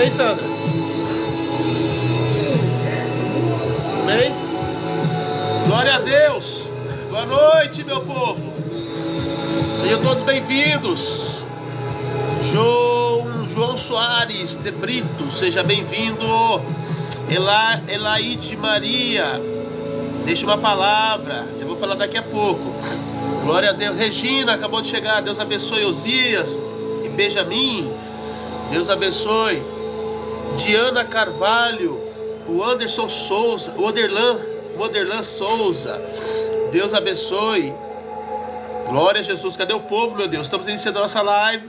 Amém, Sandra? Amém? Glória a Deus. Boa noite, meu povo. Sejam todos bem-vindos. João Soares de Brito, seja bem-vindo. Elaide Maria, deixa uma palavra, eu vou falar daqui a pouco. Glória a Deus. Regina acabou de chegar, Deus abençoe. Osias e Benjamin, Deus abençoe. Diana Carvalho, o Anderson Souza, o Oderlan Souza, Deus abençoe. Glória a Jesus. Cadê o povo, meu Deus? Estamos iniciando a nossa live.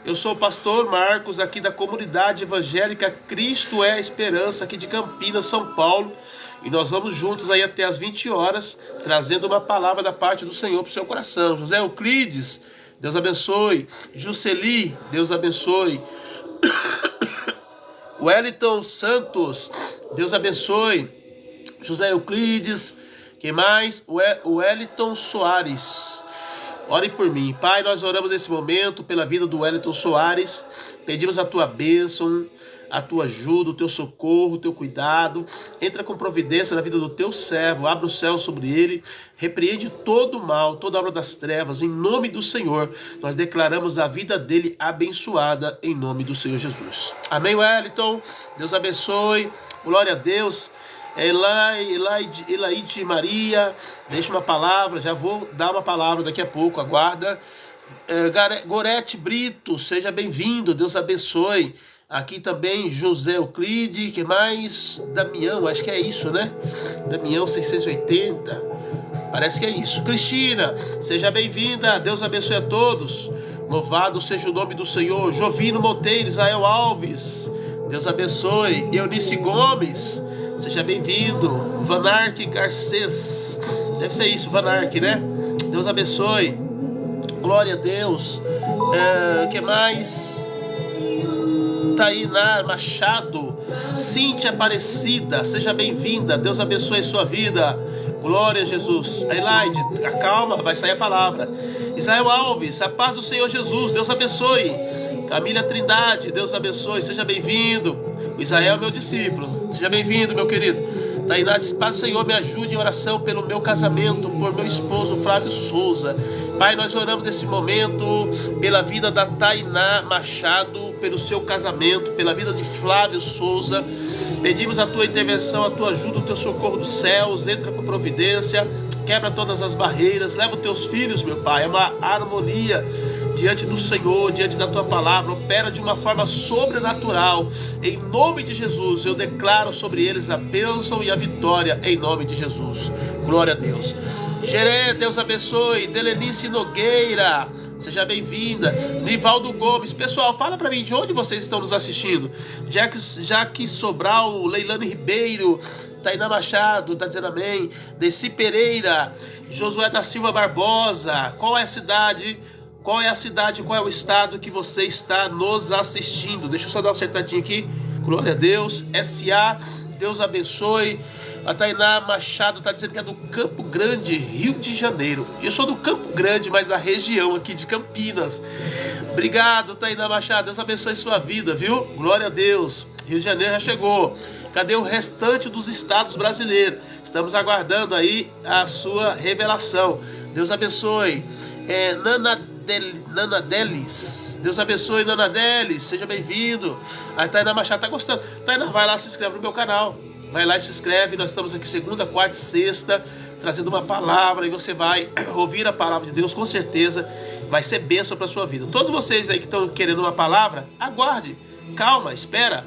Eu sou o pastor Marcos, aqui da comunidade evangélica Cristo é a Esperança, aqui de Campinas, São Paulo. E nós vamos juntos aí até as 20 horas, trazendo uma palavra da parte do Senhor para o seu coração. José Euclides, Deus abençoe. Jusceli, Deus abençoe. Wellington Santos, Deus abençoe. José Euclides, quem mais? Wellington Soares, ore por mim. Pai, nós oramos nesse momento pela vida do Wellington Soares. Pedimos a tua bênção, a tua ajuda, o teu socorro, o teu cuidado. Entra com providência na vida do teu servo. Abre o céu sobre ele. Repreende todo o mal, toda obra das trevas. Em nome do Senhor, nós declaramos a vida dele abençoada em nome do Senhor Jesus. Amém, Wellington? Deus abençoe. Glória a Deus. Elaide Maria, deixa uma palavra, já vou dar uma palavra daqui a pouco, aguarda. Gorete Brito, seja bem-vindo, Deus abençoe. Aqui também José Euclide, que mais? Damião, acho que é isso, né? Damião 680, parece que é isso. Cristina, seja bem-vinda, Deus abençoe a todos. Louvado seja o nome do Senhor. Jovino Monteiro, Israel Alves, Deus abençoe. Eunice Gomes, seja bem-vindo. Vanarque Garcês, deve ser isso, Vanarque, né? Deus abençoe. Glória a Deus. Que mais? Tainá Machado, Cíntia Aparecida, seja bem-vinda. Deus abençoe sua vida. Glória a Jesus. Elaide, acalma, vai sair a palavra. Israel Alves, a paz do Senhor Jesus, Deus abençoe. Camila Trindade, Deus abençoe, seja bem-vindo. O Israel é meu discípulo, seja bem-vindo, meu querido. Tainá diz: Pai, Senhor, me ajude em oração pelo meu casamento, por meu esposo Flávio Souza. Pai, nós oramos nesse momento pela vida da Tainá Machado, pelo seu casamento, pela vida de Flávio Souza. Pedimos a tua intervenção, a tua ajuda, o teu socorro dos céus. Entra com providência, quebra todas as barreiras, leva os teus filhos, meu Pai, é uma harmonia diante do Senhor, diante da tua palavra. Opera de uma forma sobrenatural. Em nome de Jesus, eu declaro sobre eles a bênção e a vitória, em nome de Jesus. Glória a Deus. Geré, Deus abençoe. Delenice Nogueira, seja bem-vinda. Nivaldo Gomes, pessoal, fala para mim de onde vocês estão nos assistindo. Jaque Sobral, Leilane Ribeiro, Tainá Machado, tá dizendo amém. Desi Pereira, Josué da Silva Barbosa, qual é a cidade? Qual é a cidade, qual é o estado que você está nos assistindo? Deixa eu só dar uma acertadinha aqui. Glória a Deus. SA, Deus abençoe. A Tainá Machado está dizendo que é do Campo Grande, Rio de Janeiro. Eu sou do Campo Grande, mas da região aqui de Campinas. Obrigado, Tainá Machado. Deus abençoe sua vida, viu? Glória a Deus. Rio de Janeiro já chegou. Cadê o restante dos estados brasileiros? Estamos aguardando aí a sua revelação. Deus abençoe. Nana Delis, Deus abençoe, Nana Delis, seja bem-vindo. A Tainá Machado tá gostando. Tainá, vai lá, se inscreve no meu canal. Vai lá e se inscreve. Nós estamos aqui segunda, quarta e sexta, trazendo uma palavra, e você vai ouvir a palavra de Deus, com certeza vai ser bênção para a sua vida. Todos vocês aí que estão querendo uma palavra, aguarde, calma, espera.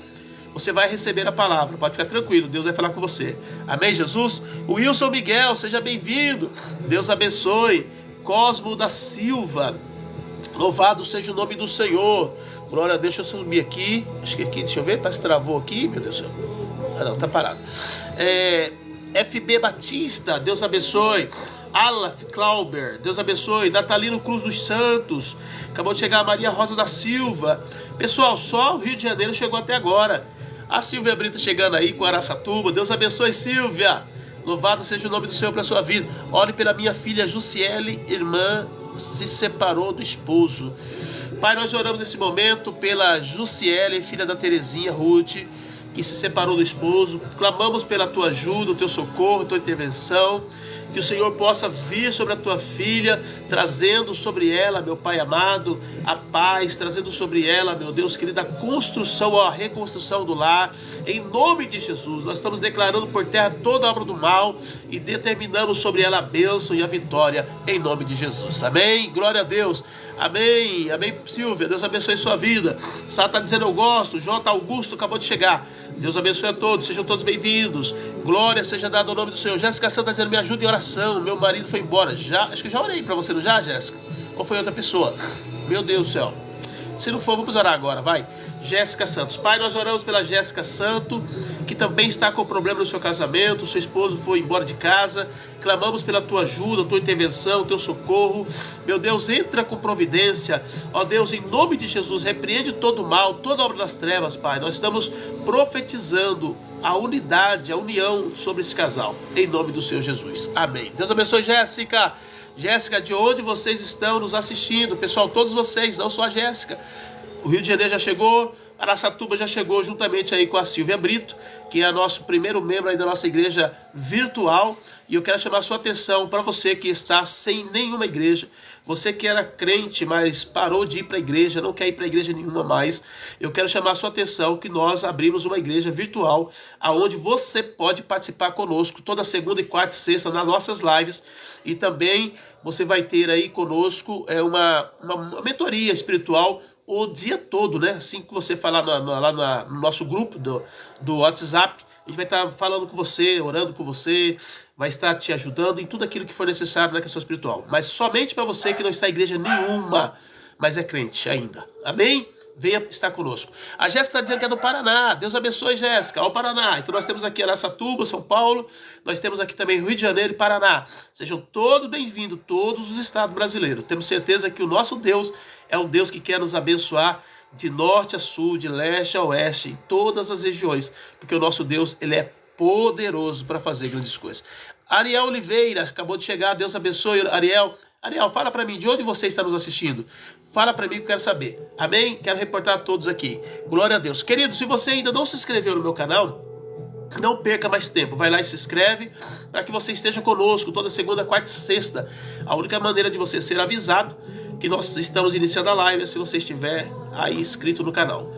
Você vai receber a palavra, pode ficar tranquilo, Deus vai falar com você. Amém, Jesus? O Wilson Miguel, seja bem-vindo. Deus abençoe. Cosmo da Silva, louvado seja o nome do Senhor. Glória a Deus. Deixa eu subir aqui. Acho que aqui, deixa eu ver, parece que travou aqui, meu Deus do céu. Ah, não, tá parado. FB Batista, Deus abençoe. Alaf Clauber, Deus abençoe. Natalino Cruz dos Santos, acabou de chegar a Maria Rosa da Silva. Pessoal, só o Rio de Janeiro chegou até agora. A Silvia Brito chegando aí com Araçatuba. Deus abençoe, Silvia. Louvado seja o nome do Senhor para a sua vida. Ore pela minha filha Jussiele, irmã, se separou do esposo. Pai, nós oramos nesse momento pela Jussiele, filha da Terezinha Ruth, que se separou do esposo. Clamamos pela tua ajuda, o teu socorro, a tua intervenção. Que o Senhor possa vir sobre a tua filha, trazendo sobre ela, meu Pai amado, a paz, trazendo sobre ela, meu Deus querido, a construção, a reconstrução do lar. Em nome de Jesus, nós estamos declarando por terra toda a obra do mal e determinamos sobre ela a bênção e a vitória, em nome de Jesus. Amém? Glória a Deus. Amém, amém, Silvia, Deus abençoe sua vida. Sá está dizendo eu gosto, J. Augusto acabou de chegar. Deus abençoe a todos, sejam todos bem-vindos. Glória seja dada ao nome do Senhor. Jéssica Santa está dizendo me ajuda em oração, meu marido foi embora. Acho que já orei para você, não já, Jéssica? Ou foi outra pessoa? Meu Deus do céu. Se não for, vamos orar agora, vai. Jéssica Santos. Pai, nós oramos pela Jéssica Santo, que também está com problema no seu casamento, seu esposo foi embora de casa. Clamamos pela tua ajuda, tua intervenção, teu socorro. Meu Deus, entra com providência. Ó Deus, em nome de Jesus, repreende todo o mal, toda obra das trevas, Pai. Nós estamos profetizando a unidade, a união sobre esse casal, em nome do Senhor Jesus. Amém. Deus abençoe, Jéssica. Jéssica, de onde vocês estão nos assistindo? Pessoal, todos vocês, não só a Jéssica. O Rio de Janeiro já chegou, Araçatuba já chegou, juntamente aí com a Silvia Brito, que é nosso primeiro membro aí da nossa igreja virtual. E eu quero chamar a sua atenção para você que está sem nenhuma igreja, você que era crente, mas parou de ir para a igreja, não quer ir para a igreja nenhuma mais. Eu quero chamar a sua atenção que nós abrimos uma igreja virtual, aonde você pode participar conosco toda segunda e quarta e sexta nas nossas lives. E também você vai ter aí conosco uma mentoria espiritual o dia todo, né? Assim que você falar lá no nosso grupo do WhatsApp, a gente vai estar falando com você, orando com você, vai estar te ajudando em tudo aquilo que for necessário na questão espiritual. Mas somente para você que não está em igreja nenhuma, mas é crente ainda. Amém? Venha estar conosco. A Jéssica está dizendo que é do Paraná. Deus abençoe, Jéssica. Ao Paraná. Então nós temos aqui Araçatuba, São Paulo. Nós temos aqui também Rio de Janeiro e Paraná. Sejam todos bem-vindos, todos os estados brasileiros. Temos certeza que o nosso Deus é um Deus que quer nos abençoar de norte a sul, de leste a oeste, em todas as regiões. Porque o nosso Deus, ele é poderoso para fazer grandes coisas. Ariel Oliveira, acabou de chegar. Deus abençoe, Ariel. Ariel, fala para mim, de onde você está nos assistindo? Fala para mim que eu quero saber. Amém? Quero reportar a todos aqui. Glória a Deus. Querido, se você ainda não se inscreveu no meu canal, não perca mais tempo. Vai lá e se inscreve para que você esteja conosco toda segunda, quarta e sexta. A única maneira de você ser avisado que nós estamos iniciando a live é se você estiver aí inscrito no canal.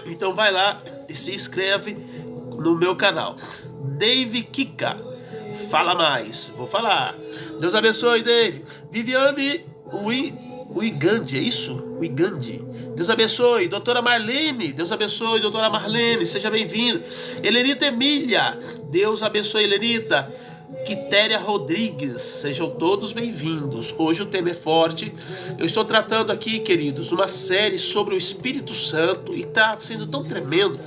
Então vai lá e se inscreve no meu canal. Dave Kika. Fala mais. Vou falar. Deus abençoe, Dave. Viviane Uigandi, é isso? Uigandi. Deus abençoe. Doutora Marlene. Deus abençoe, doutora Marlene. Seja bem-vinda. Helenita Emília. Deus abençoe, Helenita. Quitéria Rodrigues. Sejam todos bem-vindos. Hoje o tema é forte. Eu estou tratando aqui, queridos, uma série sobre o Espírito Santo. E está sendo tão tremendo,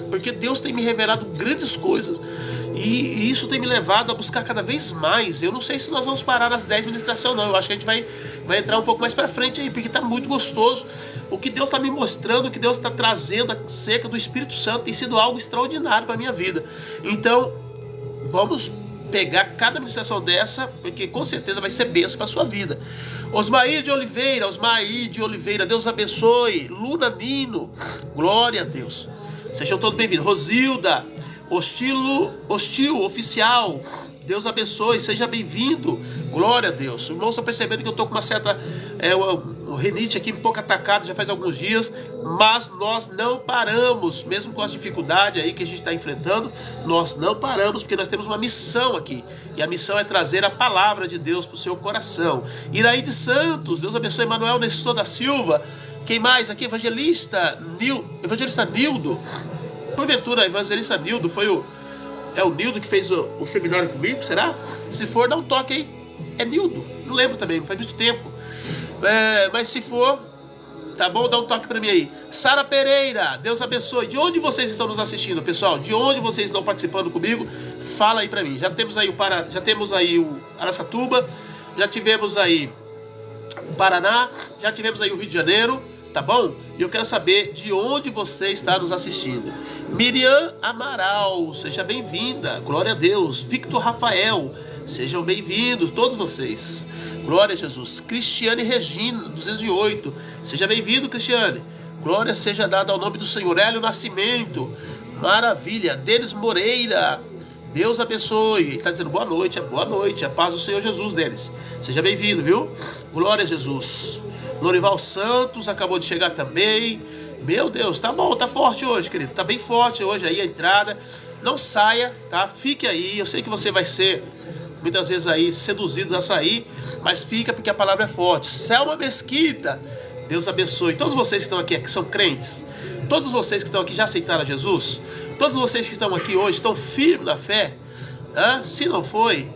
porque Deus tem me revelado grandes coisas. E isso tem me levado a buscar cada vez mais. Eu não sei se nós vamos parar nas 10 ministrações, não. Eu acho que a gente vai entrar um pouco mais para frente aí, porque está muito gostoso. O que Deus está me mostrando, o que Deus está trazendo acerca do Espírito Santo tem sido algo extraordinário para a minha vida. Então, vamos pegar cada ministração dessa, porque com certeza vai ser bênção para a sua vida. Osmair de Oliveira, Deus abençoe. Luna Nino, glória a Deus. Sejam todos bem-vindos. Rosilda, Hostil Oficial, Deus abençoe, seja bem-vindo. Glória a Deus. Os irmãos estão percebendo que eu estou com uma certa rinite aqui, um pouco atacado já faz alguns dias, mas nós não paramos, mesmo com as dificuldades aí que a gente está enfrentando, nós não paramos, porque nós temos uma missão aqui, e a missão é trazer a palavra de Deus para o seu coração. Iraíde Santos, Deus abençoe. Manuel Nestor da Silva, quem mais aqui? Evangelista Nildo. Porventura, evangelista Nildo foi o Nildo que fez o seminário comigo, será? Se for, dá um toque aí. É Nildo, não lembro também, faz muito tempo. Mas se for, tá bom, dá um toque pra mim aí. Sara Pereira, Deus abençoe. De onde vocês estão nos assistindo, pessoal? De onde vocês estão participando comigo? Fala aí pra mim. Já temos aí o Araçatuba, já tivemos aí o Paraná, já tivemos aí o Rio de Janeiro. Tá bom? E eu quero saber de onde você está nos assistindo. Miriam Amaral, seja bem-vinda. Glória a Deus. Victor Rafael, Sejam bem-vindos, todos vocês. Glória a Jesus. Cristiane Regina, 208. Seja bem-vindo, Cristiane. Glória seja dada ao nome do Senhor. Hélio Nascimento. Maravilha. Denis Moreira. Deus abençoe. Ele está dizendo boa noite. A paz do Senhor Jesus, Denis. Seja bem-vindo, viu? Glória a Jesus. Lorival Santos acabou de chegar também. Meu Deus, tá bom, tá forte hoje, querido. Tá bem forte hoje aí a entrada. Não saia, tá? Fique aí. Eu sei que você vai ser muitas vezes aí seduzido a sair, mas fica porque a palavra é forte. Selma Mesquita, Deus abençoe. Todos vocês que estão aqui, que são crentes, todos vocês que estão aqui já aceitaram a Jesus, todos vocês que estão aqui hoje estão firmes na fé. Se não foi,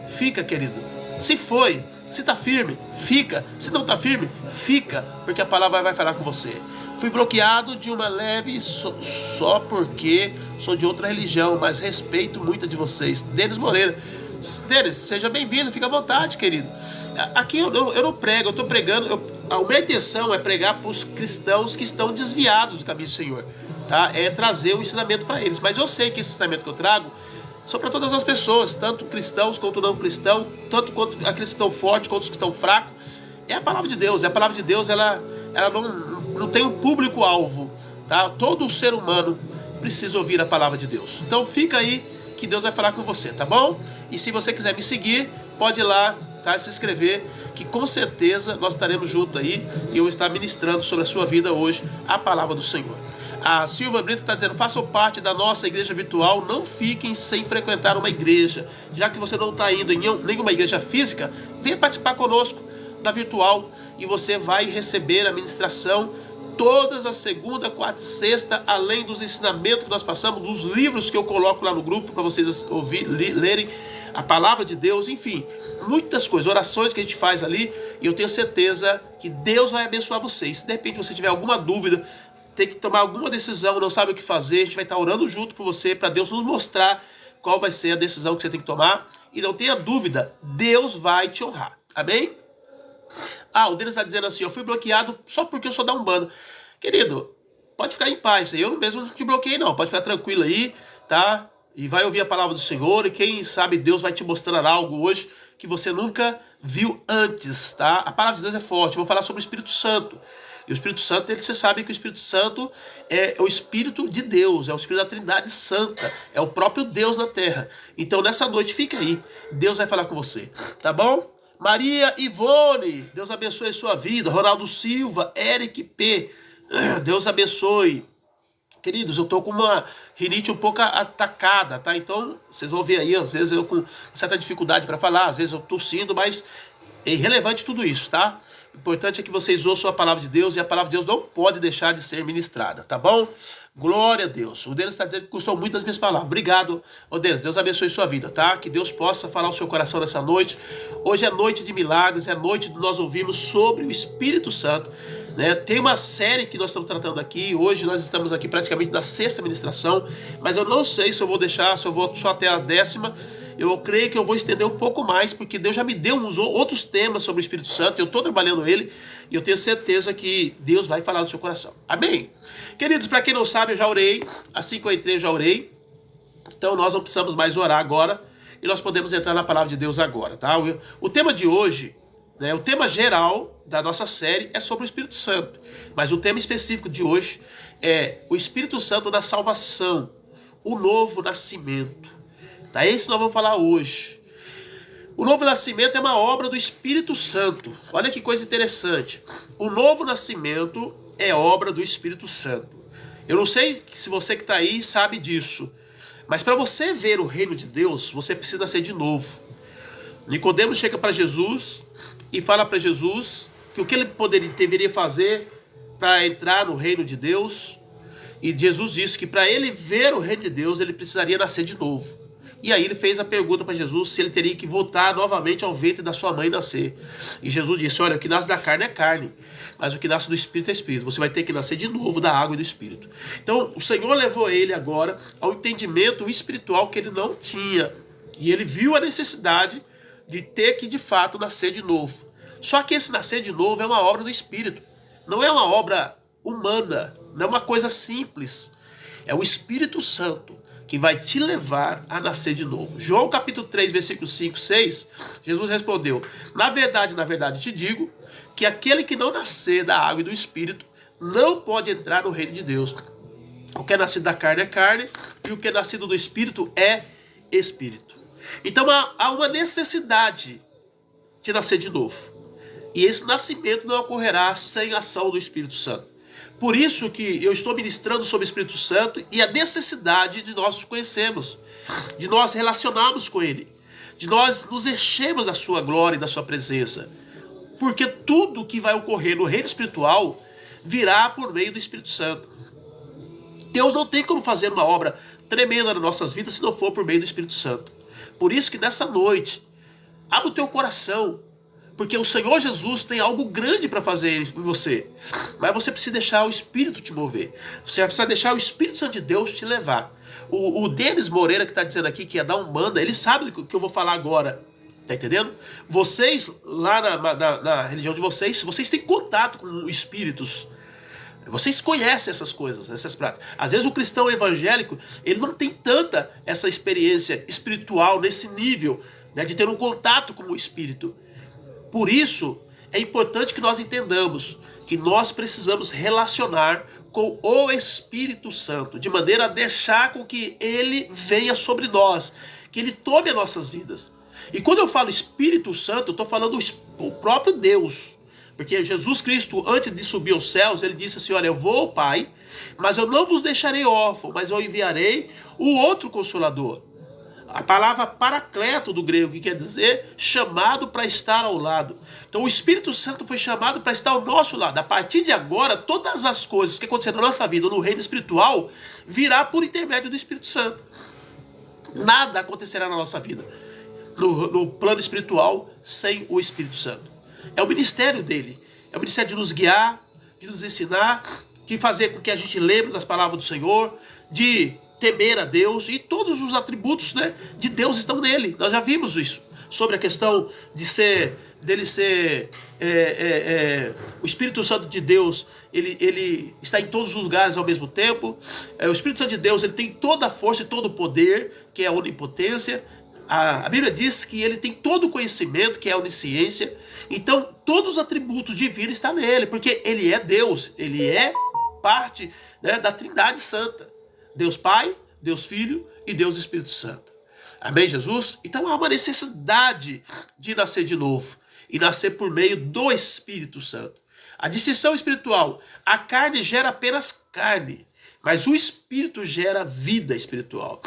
fica, querido. Se foi, se está firme, fica. Se não está firme, fica, porque a palavra vai falar com você. Fui bloqueado de uma leve só porque sou de outra religião, mas respeito muito de vocês. Denis Moreira. Denis, seja bem-vindo, fica à vontade, querido. Aqui eu não prego, eu estou pregando. A minha intenção é pregar para os cristãos que estão desviados do caminho do Senhor, tá? É trazer o ensinamento para eles. Mas eu sei que esse ensinamento que eu trago são para todas as pessoas, tanto cristãos quanto não cristãos, tanto quanto aqueles que estão fortes quanto os que estão fracos. É a palavra de Deus. A palavra de Deus, ela não tem um público-alvo, tá? Todo ser humano precisa ouvir a palavra de Deus. Então fica aí que Deus vai falar com você, tá bom? E se você quiser me seguir, pode ir lá, tá? Se inscrever, que com certeza nós estaremos juntos aí e eu vou estar ministrando sobre a sua vida hoje a palavra do Senhor. A Silva Brito está dizendo: façam parte da nossa igreja virtual, não fiquem sem frequentar uma igreja. Já que você não está indo em nenhuma igreja física, venha participar conosco da virtual e você vai receber a ministração todas as segunda, quarta e sexta, além dos ensinamentos que nós passamos, dos livros que eu coloco lá no grupo para vocês lerem a palavra de Deus, enfim, muitas coisas, orações que a gente faz ali, e eu tenho certeza que Deus vai abençoar vocês. Se de repente você tiver alguma dúvida, tem que tomar alguma decisão, não sabe o que fazer, a gente vai estar orando junto com você para Deus nos mostrar qual vai ser a decisão que você tem que tomar, e não tenha dúvida, Deus vai te honrar, amém? O Denis está dizendo assim: eu fui bloqueado só porque eu sou da Umbanda. Querido, pode ficar em paz, eu mesmo não te bloqueei não, pode ficar tranquilo aí, tá? E vai ouvir a palavra do Senhor, e quem sabe Deus vai te mostrar algo hoje que você nunca viu antes, tá? A palavra de Deus é forte. Eu vou falar sobre o Espírito Santo. E o Espírito Santo, você sabe que o Espírito Santo é o Espírito de Deus, é o Espírito da Trindade Santa, é o próprio Deus na terra. Então nessa noite fica aí, Deus vai falar com você, tá bom? Maria Ivone, Deus abençoe a sua vida. Ronaldo Silva, Eric P, Deus abençoe. Queridos, eu tô com uma rinite um pouco atacada, tá? Então, vocês vão ver aí, às vezes eu com certa dificuldade para falar, às vezes eu tossindo, mas é irrelevante tudo isso, tá? O importante é que vocês ouçam a palavra de Deus, e a palavra de Deus não pode deixar de ser ministrada, tá bom? Glória a Deus. O Denis está dizendo que gostou muito das minhas palavras. Obrigado, Denis. Deus abençoe sua vida, tá? Que Deus possa falar ao seu coração nessa noite. Hoje é noite de milagres, é noite de nós ouvirmos sobre o Espírito Santo, né? Tem uma série que nós estamos tratando aqui. Hoje nós estamos aqui praticamente na 6ª ministração, mas eu não sei se eu vou deixar, se eu vou só até a 10ª. Eu creio que eu vou estender um pouco mais, porque Deus já me deu uns outros temas sobre o Espírito Santo. Eu estou trabalhando ele e eu tenho certeza que Deus vai falar no seu coração. Amém? Queridos, para quem não sabe, eu já orei. Assim que eu entrei, eu já orei. Então nós não precisamos mais orar agora e nós podemos entrar na palavra de Deus agora, tá? O tema de hoje, né, o tema geral da nossa série é sobre o Espírito Santo. Mas o tema específico de hoje é o Espírito Santo da salvação, o novo nascimento. Tá? É isso que nós vamos falar hoje. O novo nascimento é uma obra do Espírito Santo. Olha que coisa interessante. O novo nascimento é obra do Espírito Santo. Eu não sei se você que está aí sabe disso, mas para você ver o reino de Deus, você precisa nascer de novo. Nicodemos chega para Jesus e fala para Jesus que o que ele deveria fazer para entrar no reino de Deus. E Jesus disse que para ele ver o reino de Deus, ele precisaria nascer de novo. E aí ele fez a pergunta para Jesus se ele teria que voltar novamente ao ventre da sua mãe nascer. E Jesus disse: olha, o que nasce da carne é carne, mas o que nasce do Espírito é Espírito. Você vai ter que nascer de novo da água e do Espírito. Então o Senhor levou ele agora ao entendimento espiritual que ele não tinha. E ele viu a necessidade de ter que de fato nascer de novo. Só que esse nascer de novo é uma obra do Espírito. Não é uma obra humana, não é uma coisa simples. É o Espírito Santo que vai te levar a nascer de novo. João capítulo 3, versículos 5, 6, Jesus respondeu: na verdade, te digo, que aquele que não nascer da água e do Espírito não pode entrar no reino de Deus. O que é nascido da carne é carne, e o que é nascido do Espírito é Espírito. Então há uma necessidade de nascer de novo. E esse nascimento não ocorrerá sem a ação do Espírito Santo. Por isso que eu estou ministrando sobre o Espírito Santo e a necessidade de nós nos conhecermos, de nós relacionarmos com Ele, de nós nos enchermos da sua glória e da sua presença. Porque tudo que vai ocorrer no reino espiritual virá por meio do Espírito Santo. Deus não tem como fazer uma obra tremenda nas nossas vidas se não for por meio do Espírito Santo. Por isso que nessa noite, abre o teu coração, porque o Senhor Jesus tem algo grande para fazer em você. Mas você precisa deixar o Espírito te mover. Você precisa deixar o Espírito Santo de Deus te levar. O Denis Moreira, que está dizendo aqui que é da Umbanda, ele sabe do que eu vou falar agora. Tá entendendo? Vocês, lá na religião de vocês têm contato com espíritos. Vocês conhecem essas coisas, essas práticas. Às vezes o cristão evangélico, ele não tem tanta essa experiência espiritual nesse nível, né, de ter um contato com o Espírito. Por isso, é importante que nós entendamos que nós precisamos relacionar com o Espírito Santo, de maneira a deixar com que ele venha sobre nós, que ele tome as nossas vidas. E quando eu falo Espírito Santo, eu estou falando o próprio Deus. Porque Jesus Cristo, antes de subir aos céus, ele disse assim: olha, eu vou ao Pai, mas eu não vos deixarei órfão, mas eu enviarei o outro Consolador. A palavra paracleto do grego, que quer dizer chamado para estar ao lado. Então o Espírito Santo foi chamado para estar ao nosso lado. A partir de agora, todas as coisas que acontecerão na nossa vida no reino espiritual virá por intermédio do Espírito Santo. Nada acontecerá na nossa vida no plano espiritual sem o Espírito Santo. É o ministério dele. É o ministério de nos guiar, de nos ensinar, de fazer com que a gente lembre das palavras do Senhor, de temer a Deus, e todos os atributos, né, de Deus estão nele. Nós já vimos isso, sobre a questão dele ser o Espírito Santo de Deus, ele está em todos os lugares ao mesmo tempo. O Espírito Santo de Deus, ele tem toda a força e todo o poder, que é a onipotência. A Bíblia diz que ele tem todo o conhecimento, que é a onisciência. Então todos os atributos divinos estão nele, porque ele é Deus, ele é parte, né, da Trindade Santa. Deus Pai, Deus Filho e Deus Espírito Santo. Amém, Jesus? Então há uma necessidade de nascer de novo. E nascer por meio do Espírito Santo. A distinção espiritual. A carne gera apenas carne. Mas o Espírito gera vida espiritual.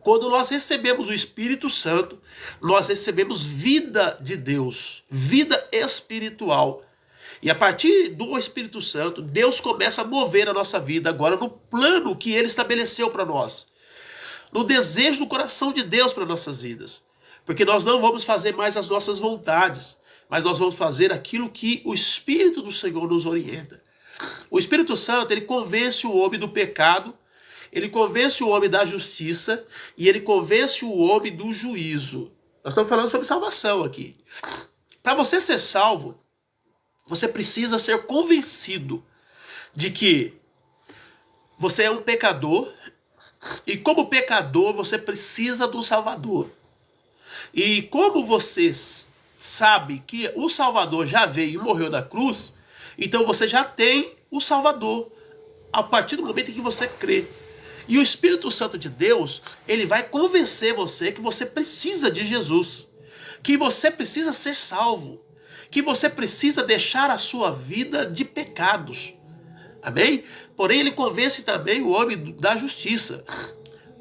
Quando nós recebemos o Espírito Santo, nós recebemos vida de Deus. Vida espiritual. E a partir do Espírito Santo, Deus começa a mover a nossa vida agora no plano que Ele estabeleceu para nós. No desejo do coração de Deus para nossas vidas. Porque nós não vamos fazer mais as nossas vontades, mas nós vamos fazer aquilo que o Espírito do Senhor nos orienta. O Espírito Santo, ele convence o homem do pecado, ele convence o homem da justiça e ele convence o homem do juízo. Nós estamos falando sobre salvação aqui. Para você ser salvo, você precisa ser convencido de que você é um pecador e como pecador você precisa de um Salvador. E como você sabe que o Salvador já veio e morreu na cruz, então você já tem o Salvador a partir do momento em que você crê. E o Espírito Santo de Deus, ele vai convencer você que você precisa de Jesus, que você precisa ser salvo, que você precisa deixar a sua vida de pecados. Amém? Porém, ele convence também o homem da justiça.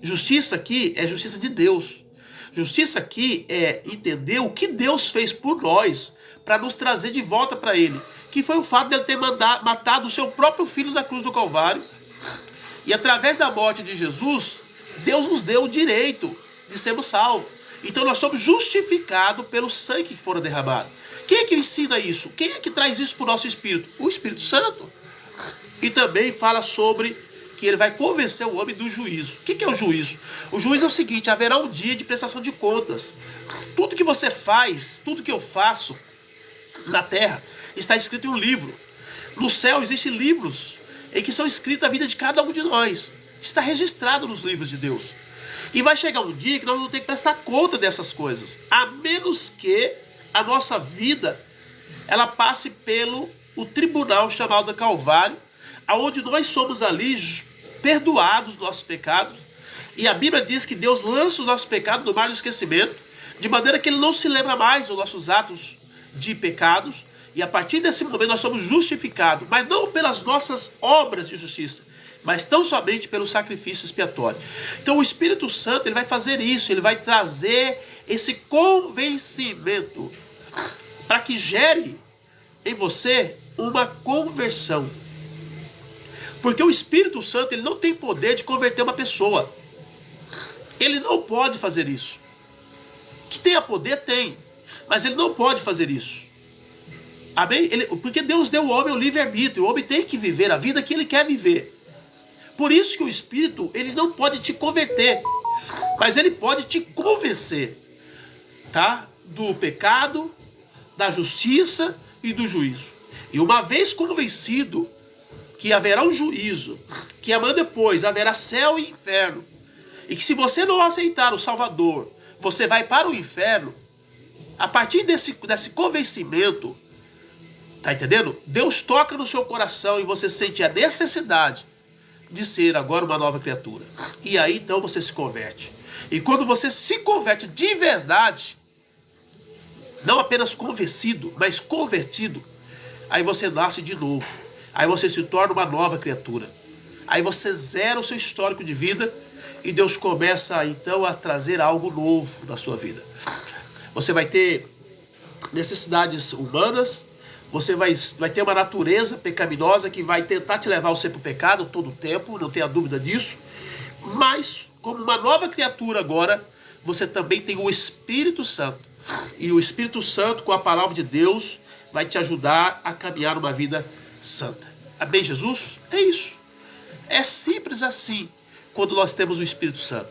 Justiça aqui é justiça de Deus. Justiça aqui é entender o que Deus fez por nós para nos trazer de volta para Ele. Que foi o fato de Ele ter matado o seu próprio filho na cruz do Calvário. E através da morte de Jesus, Deus nos deu o direito de sermos salvos. Então nós somos justificados pelo sangue que fora derramado. Quem é que ensina isso? Quem é que traz isso para o nosso espírito? O Espírito Santo. E também fala sobre que ele vai convencer o homem do juízo. O que é o juízo? O juízo é o seguinte: haverá um dia de prestação de contas. Tudo que você faz, tudo que eu faço na terra, está escrito em um livro. No céu existem livros em que são escritas a vida de cada um de nós. está registrado nos livros de Deus. E vai chegar um dia que nós vamos ter que prestar conta dessas coisas, a menos que a nossa vida ela passe pelo o tribunal chamado Calvário, aonde nós somos ali perdoados dos nossos pecados. E a Bíblia diz que Deus lança os nossos pecados no mar do esquecimento, de maneira que Ele não se lembra mais dos nossos atos de pecados. E a partir desse momento nós somos justificados, mas não pelas nossas obras de justiça, mas tão somente pelo sacrifício expiatório. Então o Espírito Santo ele vai fazer isso, ele vai trazer esse convencimento para que gere em você uma conversão. Porque o Espírito Santo ele não tem poder de converter uma pessoa. Ele não pode fazer isso. Que tenha poder, tem, mas ele não pode fazer isso. Amém? Porque Deus deu ao homem o livre-arbítrio. O homem tem que viver a vida que ele quer viver. Por isso que o Espírito, ele não pode te converter, mas ele pode te convencer, tá? Do pecado, da justiça e do juízo. E uma vez convencido que haverá um juízo, que amanhã depois haverá céu e inferno, e que se você não aceitar o Salvador, você vai para o inferno, a partir desse convencimento, tá entendendo? Deus toca no seu coração e você sente a necessidade de ser agora uma nova criatura. E aí então você se converte. E quando você se converte de verdade, não apenas convencido, mas convertido, aí você nasce de novo. Aí você se torna uma nova criatura. Aí você zera o seu histórico de vida e Deus começa então a trazer algo novo na sua vida. Você vai ter necessidades humanas, você vai ter uma natureza pecaminosa que vai tentar te levar você para o pecado todo o tempo, não tenha dúvida disso. Mas, como uma nova criatura agora, você também tem o Espírito Santo. E o Espírito Santo, com a palavra de Deus, vai te ajudar a caminhar uma vida santa. Amém, Jesus? É isso. É simples assim quando nós temos o Espírito Santo.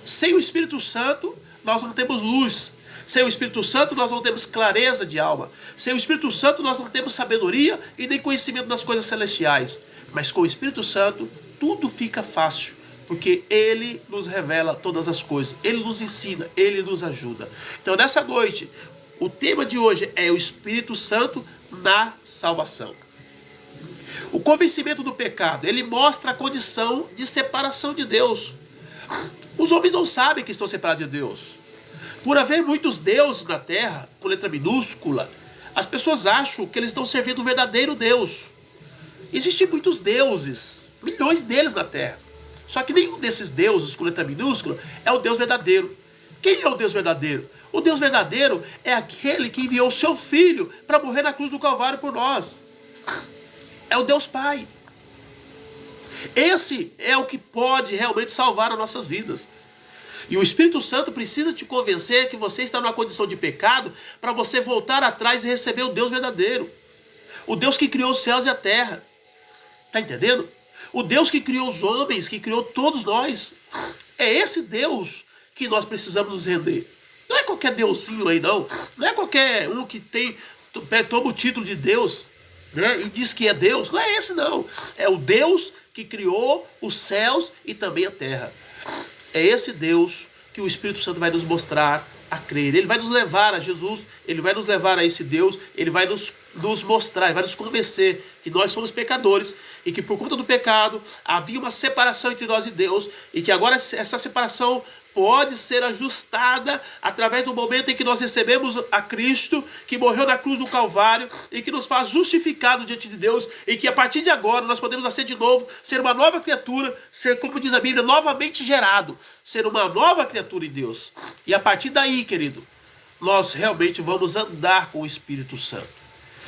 Sem o Espírito Santo, nós não temos luz. Sem o Espírito Santo, nós não temos clareza de alma. Sem o Espírito Santo, nós não temos sabedoria e nem conhecimento das coisas celestiais. Mas com o Espírito Santo, tudo fica fácil, porque Ele nos revela todas as coisas. Ele nos ensina, Ele nos ajuda. Então, nessa noite, o tema de hoje é o Espírito Santo na salvação. O convencimento do pecado, ele mostra a condição de separação de Deus. Os homens não sabem que estão separados de Deus. Por haver muitos deuses na terra, com letra minúscula, as pessoas acham que eles estão servindo o verdadeiro Deus. Existem muitos deuses, milhões deles na terra. Só que nenhum desses deuses, com letra minúscula, é o Deus verdadeiro. Quem é o Deus verdadeiro? O Deus verdadeiro é aquele que enviou o seu Filho para morrer na cruz do Calvário por nós. É o Deus Pai. Esse é o que pode realmente salvar as nossas vidas. E o Espírito Santo precisa te convencer que você está numa condição de pecado para você voltar atrás e receber o Deus verdadeiro. O Deus que criou os céus e a terra. Está entendendo? O Deus que criou os homens, que criou todos nós. É esse Deus que nós precisamos nos render. Não é qualquer deusinho aí, não. Não é qualquer um que toma o título de Deus, né, e diz que é Deus. Não é esse, não. É o Deus que criou os céus e também a terra. É esse Deus que o Espírito Santo vai nos mostrar a crer. Ele vai nos levar a Jesus, ele vai nos levar a esse Deus, ele vai nos mostrar, ele vai nos convencer que nós somos pecadores e que por conta do pecado havia uma separação entre nós e Deus e que agora essa separação pode ser ajustada através do momento em que nós recebemos a Cristo, que morreu na cruz do Calvário e que nos faz justificado diante de Deus e que a partir de agora nós podemos nascer de novo, ser uma nova criatura, ser, como diz a Bíblia, novamente gerado, ser uma nova criatura em Deus. E a partir daí, querido, nós realmente vamos andar com o Espírito Santo.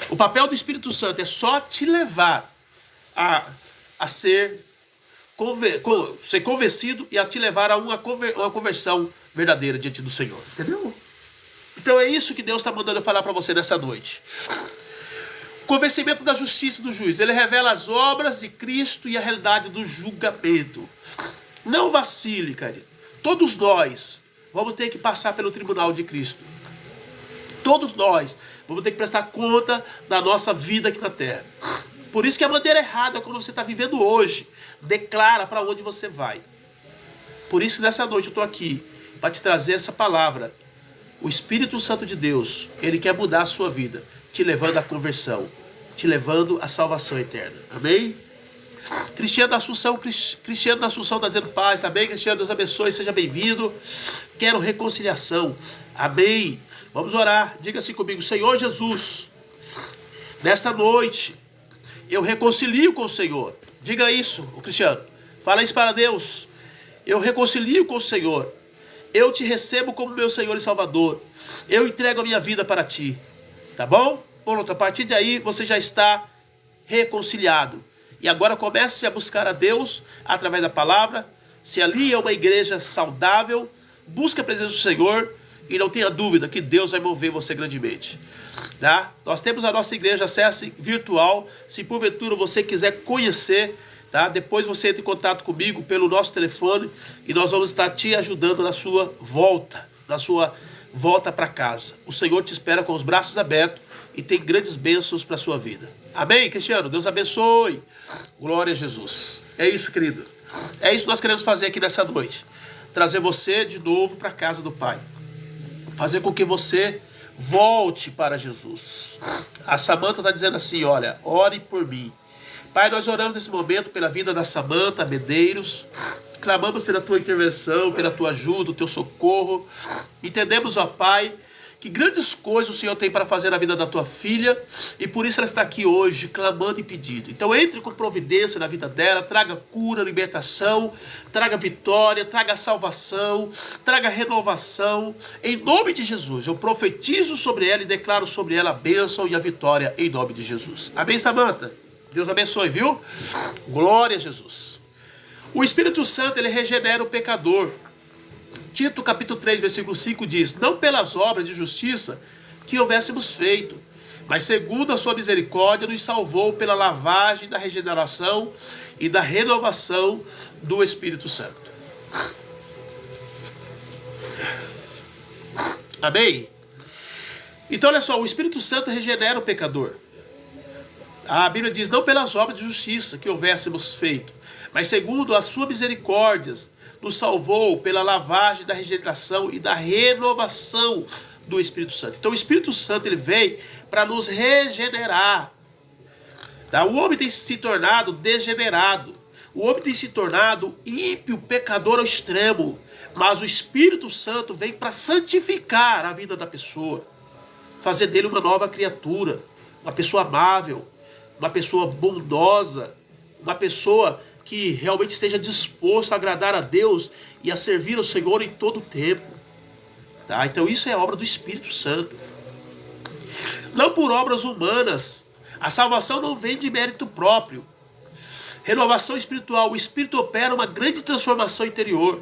O papel do Espírito Santo é só te levar a ser convencido e a te levar a uma conversão verdadeira diante do Senhor. Entendeu? Então é isso que Deus está mandando eu falar para você nessa noite. Convencimento da justiça do juiz. Ele revela as obras de Cristo e a realidade do julgamento. Não vacile, querido. Todos nós vamos ter que passar pelo tribunal de Cristo. Todos nós vamos ter que prestar conta da nossa vida aqui na terra. Por isso que a maneira errada é como você está vivendo hoje. Declara para onde você vai. Por isso que nessa noite eu estou aqui para te trazer essa palavra. O Espírito Santo de Deus, ele quer mudar a sua vida, te levando à conversão, te levando à salvação eterna. Amém? Cristiano da Assunção está dizendo paz. Amém? Cristiano, Deus abençoe, seja bem-vindo. Quero reconciliação. Amém? Vamos orar. Diga assim comigo: Senhor Jesus, nesta noite eu reconcilio com o Senhor. Diga isso, Cristiano. Fala isso para Deus. Eu reconcilio com o Senhor. Eu te recebo como meu Senhor e Salvador. Eu entrego a minha vida para ti. Tá bom? Pronto, a partir de aí você já está reconciliado. E agora comece a buscar a Deus através da palavra. Se ali é uma igreja saudável, busque a presença do Senhor e não tenha dúvida que Deus vai mover você grandemente. Tá? Nós temos a nossa igreja acesso virtual. Se porventura você quiser conhecer, tá? Depois você entra em contato comigo pelo nosso telefone e nós vamos estar te ajudando na sua volta para casa. O Senhor te espera com os braços abertos e tem grandes bênçãos para a sua vida. Amém, Cristiano? Deus abençoe. Glória a Jesus. É isso, querido. É isso que nós queremos fazer aqui nessa noite. Trazer você de novo para a casa do Pai. Fazer com que você volte para Jesus. A Samanta está dizendo assim, olha, ore por mim. Pai, nós oramos nesse momento pela vida da Samanta Medeiros. Clamamos pela tua intervenção, pela tua ajuda, o teu socorro. Entendemos, ó Pai, que grandes coisas o Senhor tem para fazer na vida da tua filha, e por isso ela está aqui hoje, clamando e pedindo. Então entre com providência na vida dela, traga cura, libertação, traga vitória, traga salvação, traga renovação, em nome de Jesus. Eu profetizo sobre ela e declaro sobre ela a bênção e a vitória, em nome de Jesus. Amém, Samanta? Deus abençoe, viu? Glória a Jesus. O Espírito Santo, ele regenera o pecador. Tito capítulo 3, versículo 5 diz: não pelas obras de justiça que houvéssemos feito, mas segundo a sua misericórdia nos salvou pela lavagem da regeneração e da renovação do Espírito Santo. Amém? Então olha só, o Espírito Santo regenera o pecador. A Bíblia diz: não pelas obras de justiça que houvéssemos feito, mas segundo a sua misericórdia nos salvou pela lavagem da regeneração e da renovação do Espírito Santo. Então o Espírito Santo, ele vem para nos regenerar. Tá? O homem tem se tornado degenerado. O homem tem se tornado ímpio, pecador ao extremo. Mas o Espírito Santo vem para santificar a vida da pessoa. Fazer dele uma nova criatura. Uma pessoa amável. Uma pessoa bondosa. Uma pessoa que realmente esteja disposto a agradar a Deus e a servir ao Senhor em todo o tempo. Tá? Então isso é obra do Espírito Santo. Não por obras humanas. A salvação não vem de mérito próprio. Renovação espiritual. O Espírito opera uma grande transformação interior.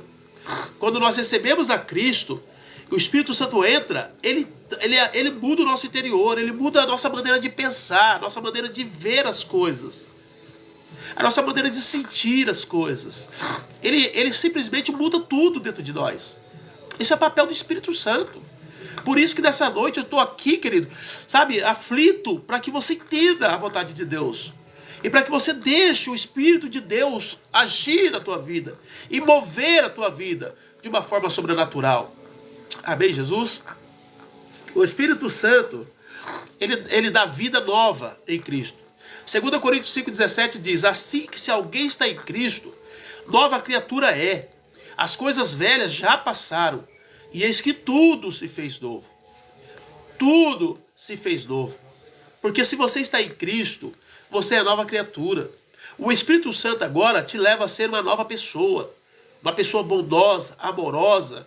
Quando nós recebemos a Cristo, o Espírito Santo entra, ele muda o nosso interior, ele muda a nossa maneira de pensar, a nossa maneira de ver as coisas. A nossa maneira de sentir as coisas. Ele simplesmente muda tudo dentro de nós. Esse é o papel do Espírito Santo. Por isso que nessa noite eu estou aqui, querido, sabe, aflito, para que você entenda a vontade de Deus. E para que você deixe o Espírito de Deus agir na tua vida. E mover a tua vida de uma forma sobrenatural. Amém, Jesus? O Espírito Santo, ele dá vida nova em Cristo. 2 Coríntios 5,17 diz: assim que se alguém está em Cristo, nova criatura é. As coisas velhas já passaram, e eis que tudo se fez novo. Tudo se fez novo. Porque se você está em Cristo, você é nova criatura. O Espírito Santo agora te leva a ser uma nova pessoa. Uma pessoa bondosa, amorosa.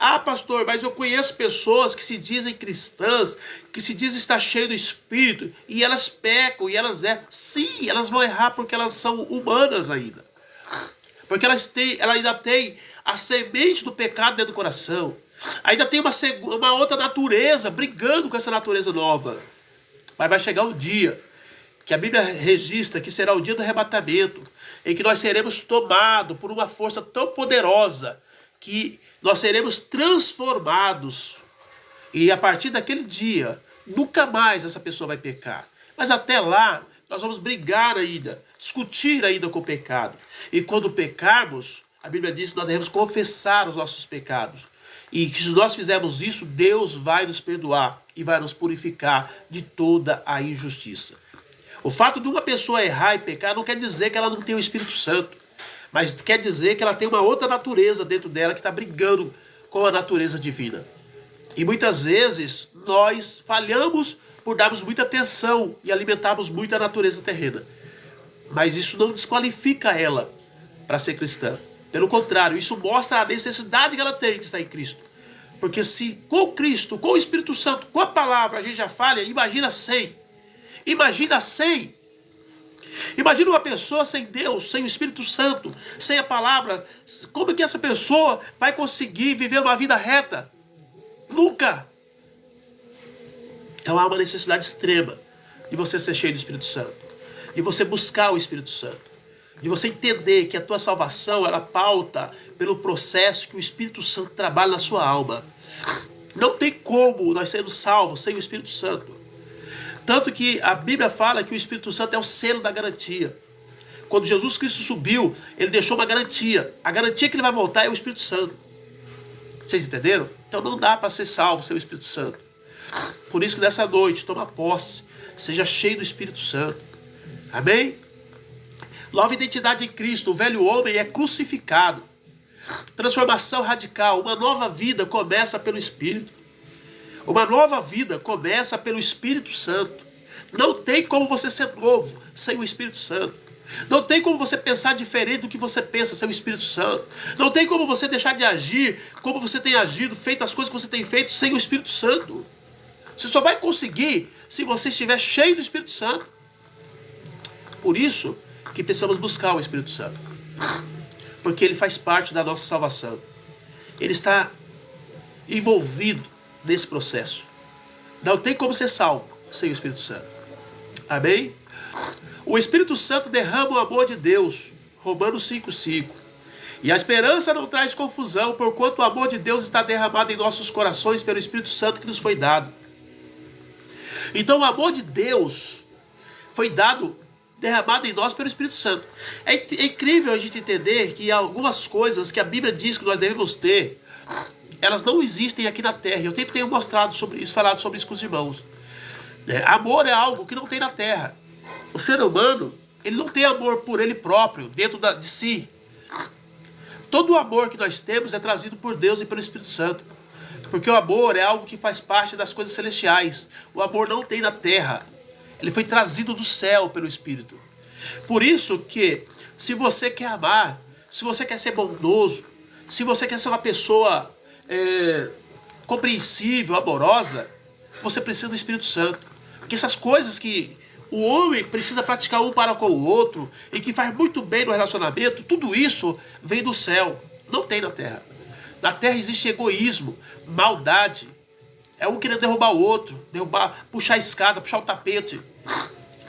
Ah, pastor, mas eu conheço pessoas que se dizem cristãs, que se dizem estar cheias do Espírito, e elas pecam, e elas erram. Sim, elas vão errar porque elas são humanas ainda. Porque ela ainda tem a semente do pecado dentro do coração. Ainda tem uma outra natureza brigando com essa natureza nova. Mas vai chegar um dia que a Bíblia registra que será o dia do arrebatamento, em que nós seremos tomados por uma força tão poderosa que nós seremos transformados. E a partir daquele dia, nunca mais essa pessoa vai pecar. Mas até lá, nós vamos brigar ainda, discutir ainda com o pecado. E quando pecarmos, a Bíblia diz que nós devemos confessar os nossos pecados. E que se nós fizermos isso, Deus vai nos perdoar e vai nos purificar de toda a injustiça. O fato de uma pessoa errar e pecar não quer dizer que ela não tem o Espírito Santo, mas quer dizer que ela tem uma outra natureza dentro dela que está brigando com a natureza divina. E muitas vezes nós falhamos por darmos muita atenção e alimentarmos muito a natureza terrena. Mas isso não desqualifica ela para ser cristã. Pelo contrário, isso mostra a necessidade que ela tem de estar em Cristo. Porque se com Cristo, com o Espírito Santo, com a palavra a gente já falha, imagina sem. Imagina sem. Imagina uma pessoa sem Deus, sem o Espírito Santo, sem a palavra. Como é que essa pessoa vai conseguir viver uma vida reta? Nunca. Então há uma necessidade extrema de você ser cheio do Espírito Santo, de você buscar o Espírito Santo, de você entender que a tua salvação ela pauta pelo processo que o Espírito Santo trabalha na sua alma. Não tem como nós sermos salvos sem o Espírito Santo. Tanto que a Bíblia fala que o Espírito Santo é o selo da garantia. Quando Jesus Cristo subiu, ele deixou uma garantia. A garantia que ele vai voltar é o Espírito Santo. Vocês entenderam? Então não dá para ser salvo sem o Espírito Santo. Por isso que nessa noite, toma posse. Seja cheio do Espírito Santo. Amém? Nova identidade em Cristo. O velho homem é crucificado. Transformação radical. Uma nova vida começa pelo Espírito. Uma nova vida começa pelo Espírito Santo. Não tem como você ser novo sem o Espírito Santo. Não tem como você pensar diferente do que você pensa sem o Espírito Santo. Não tem como você deixar de agir como você tem agido, feito as coisas que você tem feito sem o Espírito Santo. Você só vai conseguir se você estiver cheio do Espírito Santo. Por isso que precisamos buscar o Espírito Santo. Porque ele faz parte da nossa salvação. Ele está envolvido nesse processo. Não tem como ser salvo sem o Espírito Santo. Amém? O Espírito Santo derrama o amor de Deus. Romanos 5:5. E a esperança não traz confusão, porquanto o amor de Deus está derramado em nossos corações pelo Espírito Santo que nos foi dado. Então o amor de Deus foi dado, derramado em nós pelo Espírito Santo. É incrível a gente entender que algumas coisas que a Bíblia diz que nós devemos ter, elas não existem aqui na terra. Eu sempre tenho mostrado sobre isso, falado sobre isso com os irmãos. Amor é algo que não tem na terra. O ser humano, ele não tem amor por ele próprio, dentro de si. Todo o amor que nós temos é trazido por Deus e pelo Espírito Santo. Porque o amor é algo que faz parte das coisas celestiais. O amor não tem na terra. Ele foi trazido do céu pelo Espírito. Por isso que, se você quer amar, se você quer ser bondoso, se você quer ser uma pessoa compreensível, amorosa, você precisa do Espírito Santo. Porque essas coisas que o homem precisa praticar um para com o outro e que faz muito bem no relacionamento, tudo isso vem do céu, não tem na terra. Na terra existe egoísmo, maldade. É um querendo derrubar o outro, puxar a escada, puxar o tapete.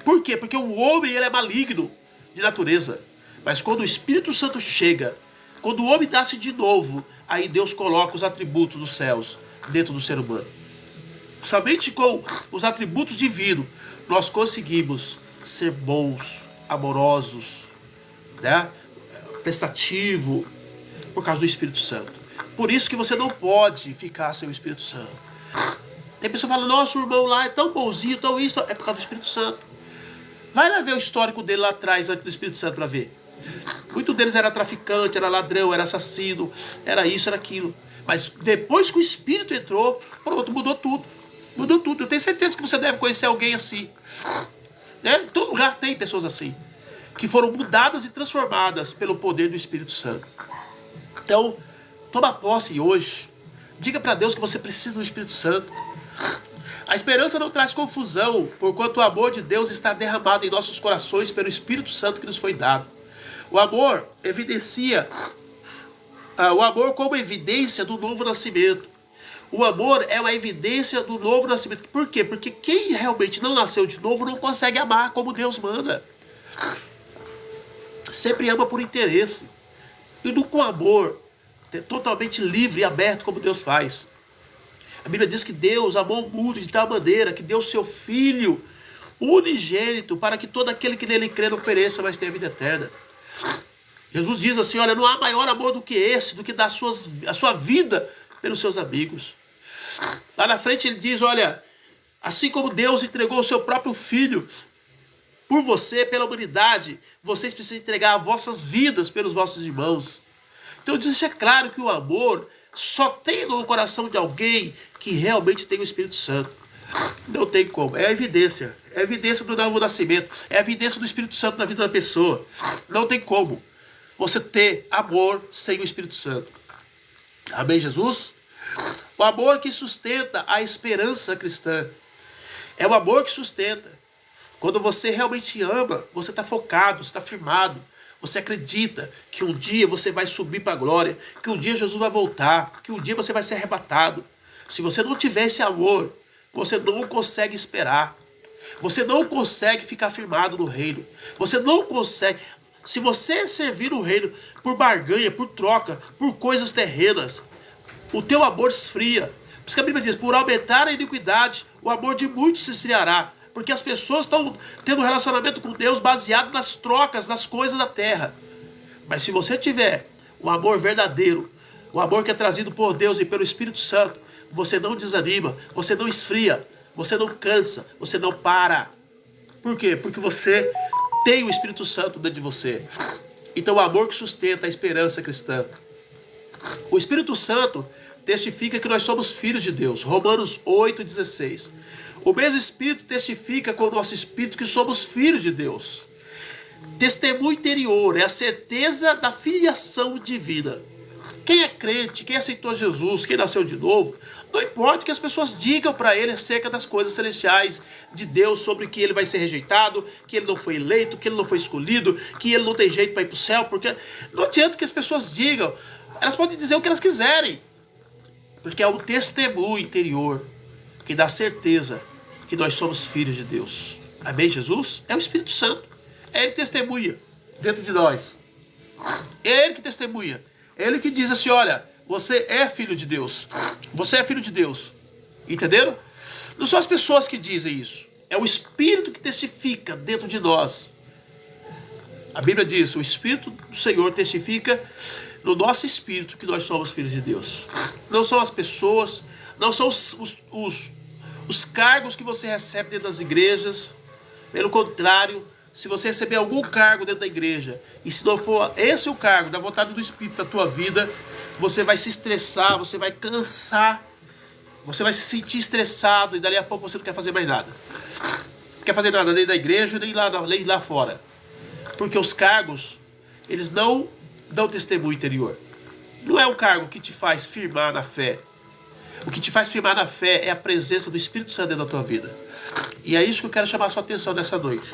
Por quê? Porque o homem ele é maligno de natureza. Mas quando o Espírito Santo chega, quando o homem nasce de novo, aí Deus coloca os atributos dos céus dentro do ser humano. Somente com os atributos divinos nós conseguimos ser bons, amorosos, né? Prestativo, por causa do Espírito Santo. Por isso que você não pode ficar sem o Espírito Santo. Tem pessoa que fala, nossa, o irmão lá é tão bonzinho, tão isso, é por causa do Espírito Santo. Vai lá ver o histórico dele lá atrás, antes do Espírito Santo, para ver. Muitos deles era traficante, era ladrão, era assassino, era isso, era aquilo. Mas depois que o Espírito entrou, pronto, mudou tudo. Mudou tudo. Eu tenho certeza que você deve conhecer alguém assim. Em todo lugar tem pessoas assim, que foram mudadas e transformadas pelo poder do Espírito Santo. Então, toma posse hoje. Diga para Deus que você precisa do Espírito Santo. A esperança não traz confusão, porquanto o amor de Deus está derramado em nossos corações pelo Espírito Santo que nos foi dado. O amor evidencia, o amor como evidência do novo nascimento. O amor é uma evidência do novo nascimento. Por quê? Porque quem realmente não nasceu de novo não consegue amar como Deus manda. Sempre ama por interesse. E não com amor, totalmente livre e aberto como Deus faz. A Bíblia diz que Deus amou o mundo de tal maneira que deu seu Filho unigênito, para que todo aquele que nele crê não pereça, mas tenha vida eterna. Jesus diz assim, olha, não há maior amor do que esse, do que dar a sua vida pelos seus amigos. Lá na frente ele diz, olha, assim como Deus entregou o seu próprio Filho por você, pela humanidade, vocês precisam entregar as vossas vidas pelos vossos irmãos. Então deixa claro que o amor só tem no coração de alguém que realmente tem o Espírito Santo. Não tem como, é a evidência do novo nascimento, é a evidência do Espírito Santo na vida da pessoa. Não tem como você ter amor sem o Espírito Santo. Amém, Jesus? O amor que sustenta a esperança cristã. É o amor que sustenta. Quando você realmente ama, você está focado, você está firmado. Você acredita que um dia você vai subir para a glória, que um dia Jesus vai voltar, que um dia você vai ser arrebatado. Se você não tiver esse amor, você não consegue esperar. Você não consegue ficar firmado no reino. Você não consegue. Se você servir no reino por barganha, por troca, por coisas terrenas, o teu amor esfria. Por isso que a Bíblia diz, por aumentar a iniquidade, o amor de muitos se esfriará. Porque as pessoas estão tendo um relacionamento com Deus baseado nas trocas, nas coisas da terra. Mas se você tiver um amor verdadeiro, o amor que é trazido por Deus e pelo Espírito Santo, você não desanima, você não esfria, você não cansa, você não para. Por quê? Porque você tem o Espírito Santo dentro de você. Então o amor que sustenta a esperança cristã. O Espírito Santo testifica que nós somos filhos de Deus. Romanos 8,16. O mesmo Espírito testifica com o nosso Espírito que somos filhos de Deus. Testemunho interior é a certeza da filiação divina. Quem é crente, quem aceitou Jesus, quem nasceu de novo, não importa o que as pessoas digam para ele acerca das coisas celestiais de Deus, sobre que ele vai ser rejeitado, que ele não foi eleito, que ele não foi escolhido, que ele não tem jeito para ir para o céu, porque não adianta que as pessoas digam, elas podem dizer o que elas quiserem, porque é o testemunho interior que dá certeza que nós somos filhos de Deus. Amém, Jesus? É o Espírito Santo. É Ele que testemunha dentro de nós. É Ele que testemunha. É Ele que diz assim, olha, você é filho de Deus. Você é filho de Deus. Entenderam? Não são as pessoas que dizem isso. É o Espírito que testifica dentro de nós. A Bíblia diz, o Espírito do Senhor testifica no nosso espírito que nós somos filhos de Deus. Não são as pessoas, não são os cargos que você recebe dentro das igrejas. Pelo contrário, se você receber algum cargo dentro da igreja, e se não for esse o cargo, da vontade do Espírito da tua vida, você vai se estressar, você vai cansar, você vai se sentir estressado, e dali a pouco você não quer fazer mais nada. Não quer fazer nada nem da igreja, nem lá fora. Porque os cargos, eles não dão testemunho interior. Não é um cargo que te faz firmar na fé. O que te faz firmar na fé é a presença do Espírito Santo dentro da tua vida. E é isso que eu quero chamar a sua atenção nessa noite.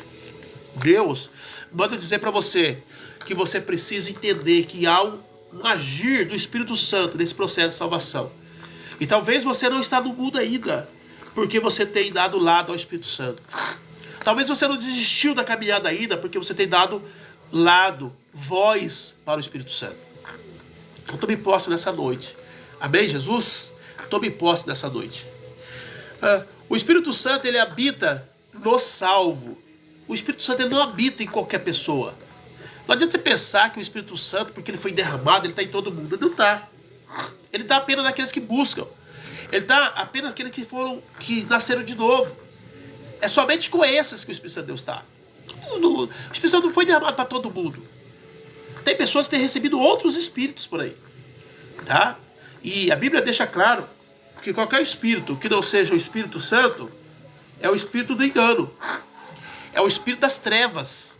Deus manda dizer para você que você precisa entender que há um agir do Espírito Santo nesse processo de salvação. E talvez você não está no mundo ainda, porque você tem dado lado ao Espírito Santo. Talvez você não desistiu da caminhada ainda, porque você tem dado lado, voz para o Espírito Santo. Então tome posse nessa noite. Amém, Jesus? Tome posse nessa noite. O Espírito Santo, ele habita no salvo. O Espírito Santo, ele não habita em qualquer pessoa. Não adianta você pensar que o Espírito Santo, porque ele foi derramado, ele está em todo mundo. Ele não está. Ele está apenas naqueles que buscam. Ele está apenas naqueles que nasceram de novo. É somente com esses que o Espírito Santo de Deus está. O Espírito Santo não foi derramado para todo mundo. Tem pessoas que têm recebido outros espíritos por aí. Tá? E a Bíblia deixa claro que qualquer espírito que não seja o Espírito Santo é o espírito do engano. É o espírito das trevas.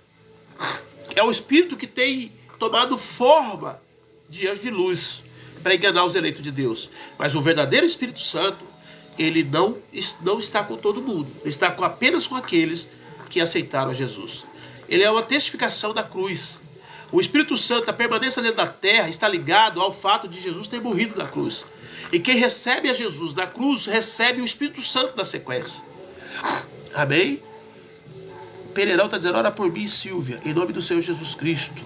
É o espírito que tem tomado forma de anjo de luz para enganar os eleitos de Deus. Mas o verdadeiro Espírito Santo, ele não está com todo mundo. Ele está apenas com aqueles que aceitaram Jesus. Ele é uma testificação da cruz. O Espírito Santo, a permanência dentro da terra, está ligado ao fato de Jesus ter morrido na cruz. E quem recebe a Jesus na cruz, recebe o Espírito Santo na sequência. Amém? Pereirão está dizendo, ora por mim, Silvia, em nome do Senhor Jesus Cristo.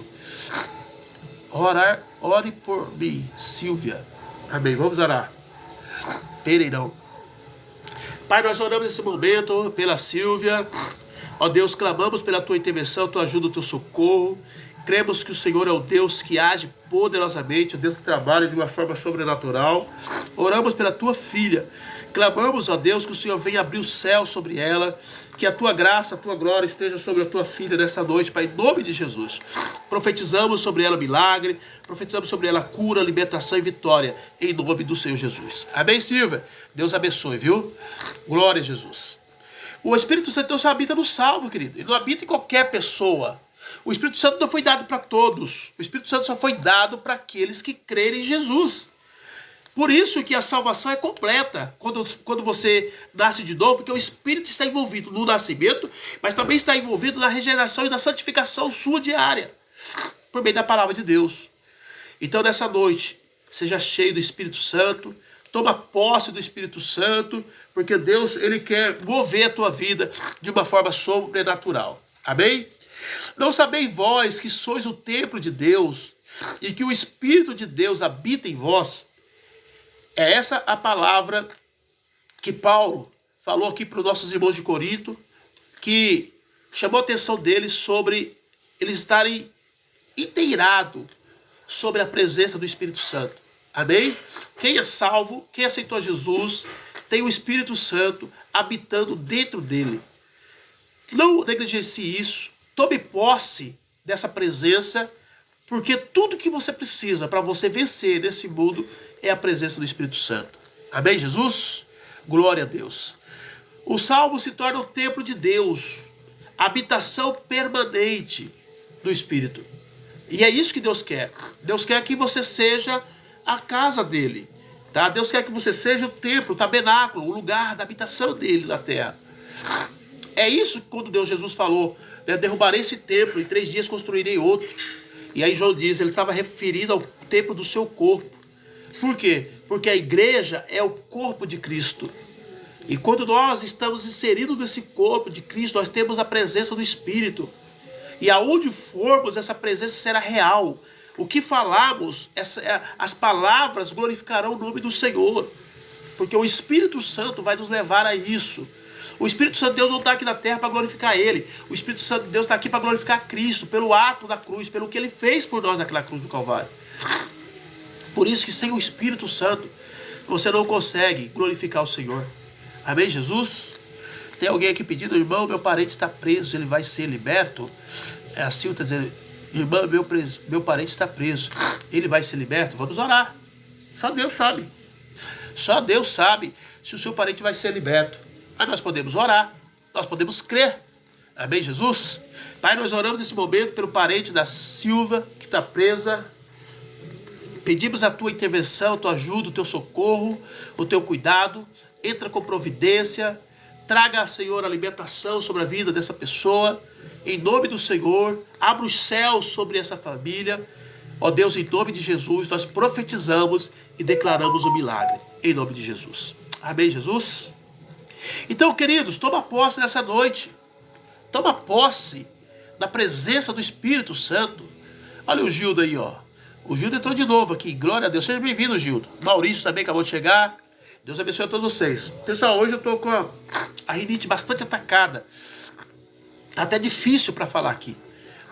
Ore por mim, Silvia. Amém, vamos orar. Pereirão. Pai, nós oramos nesse momento pela Silvia. Ó Deus, clamamos pela tua intervenção, tua ajuda, o teu socorro. Cremos que o Senhor é o Deus que age poderosamente, o Deus que trabalha de uma forma sobrenatural. Oramos pela tua filha. Clamamos, ó Deus, que o Senhor venha abrir o céu sobre ela, que a tua graça, a tua glória esteja sobre a tua filha nessa noite, Pai, em nome de Jesus. Profetizamos sobre ela milagre, profetizamos sobre ela cura, libertação e vitória, em nome do Senhor Jesus. Amém, Silvia? Deus abençoe, viu? Glória a Jesus. O Espírito Santo Deus habita no salvo, querido. Ele não habita em qualquer pessoa. O Espírito Santo não foi dado para todos. O Espírito Santo só foi dado para aqueles que crerem em Jesus. Por isso que a salvação é completa quando você nasce de novo, porque o Espírito está envolvido no nascimento, mas também está envolvido na regeneração e na santificação sua diária, por meio da palavra de Deus. Então nessa noite, seja cheio do Espírito Santo, toma posse do Espírito Santo, porque Deus ele quer mover a tua vida de uma forma sobrenatural. Amém? Não sabeis vós que sois o templo de Deus e que o Espírito de Deus habita em vós? É essa a palavra que Paulo falou aqui para os nossos irmãos de Corinto, que chamou a atenção deles sobre eles estarem inteirados sobre a presença do Espírito Santo. Amém? Quem é salvo, quem aceitou Jesus, tem o Espírito Santo habitando dentro dele. Não negligencie isso. Tome posse dessa presença, porque tudo que você precisa para você vencer nesse mundo é a presença do Espírito Santo. Amém, Jesus? Glória a Deus. O salvo se torna o templo de Deus, a habitação permanente do Espírito. E é isso que Deus quer. Deus quer que você seja a casa dele. Tá? Deus quer que você seja o templo, o tabernáculo, o lugar da habitação dele na terra. É isso que quando Deus Jesus falou, derrubarei esse templo, em 3 dias construirei outro. E aí João diz, ele estava referido ao templo do seu corpo. Por quê? Porque a igreja é o corpo de Cristo. E quando nós estamos inseridos nesse corpo de Cristo, nós temos a presença do Espírito. E aonde formos, essa presença será real. O que falarmos, as palavras glorificarão o nome do Senhor. Porque o Espírito Santo vai nos levar a isso. O Espírito Santo de Deus não está aqui na terra para glorificar Ele. O Espírito Santo de Deus está aqui para glorificar Cristo, pelo ato da cruz, pelo que Ele fez por nós naquela cruz do Calvário. Por isso que sem o Espírito Santo, você não consegue glorificar o Senhor. Amém, Jesus? Tem alguém aqui pedindo, irmão, meu parente está preso, ele vai ser liberto? A Silvia está dizendo, irmão, meu parente está preso, ele vai ser liberto? Vamos orar. Só Deus sabe. Só Deus sabe se o seu parente vai ser liberto. Mas nós podemos orar, nós podemos crer. Amém, Jesus? Pai, nós oramos nesse momento pelo parente da Silva, que está presa. Pedimos a tua intervenção, a tua ajuda, o teu socorro, o teu cuidado. Entra com providência. Traga, Senhor, a libertação sobre a vida dessa pessoa. Em nome do Senhor, abra os céus sobre essa família. Ó Deus, em nome de Jesus, nós profetizamos e declaramos o milagre. Em nome de Jesus. Amém, Jesus? Então, queridos, toma posse nessa noite. Toma posse da presença do Espírito Santo. Olha o Gildo aí, ó. O Gildo entrou de novo aqui. Glória a Deus. Seja bem-vindo, Gildo. Maurício também acabou de chegar. Deus abençoe a todos vocês. Pessoal, hoje eu estou com a rinite bastante atacada. Tá até difícil para falar aqui.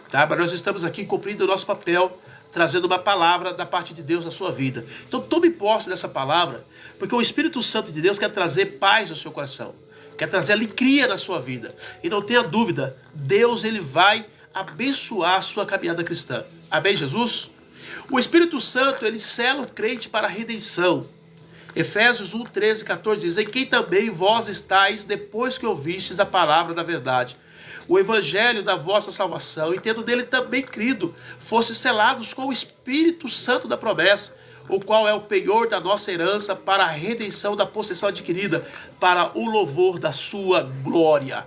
Tá? Mas nós estamos aqui cumprindo o nosso papel, trazendo uma palavra da parte de Deus na sua vida. Então tome posse dessa palavra, porque o Espírito Santo de Deus quer trazer paz ao seu coração. Quer trazer alegria na sua vida. E não tenha dúvida, Deus ele vai abençoar a sua caminhada cristã. Amém, Jesus? O Espírito Santo, ele sela o crente para a redenção. Efésios 1, 13, 14 diz, em quem também vós estáis depois que ouvistes a palavra da verdade, o evangelho da vossa salvação, e tendo nele também crido, fossem selados com o Espírito Santo da promessa, o qual é o penhor da nossa herança para a redenção da possessão adquirida, para o louvor da sua glória.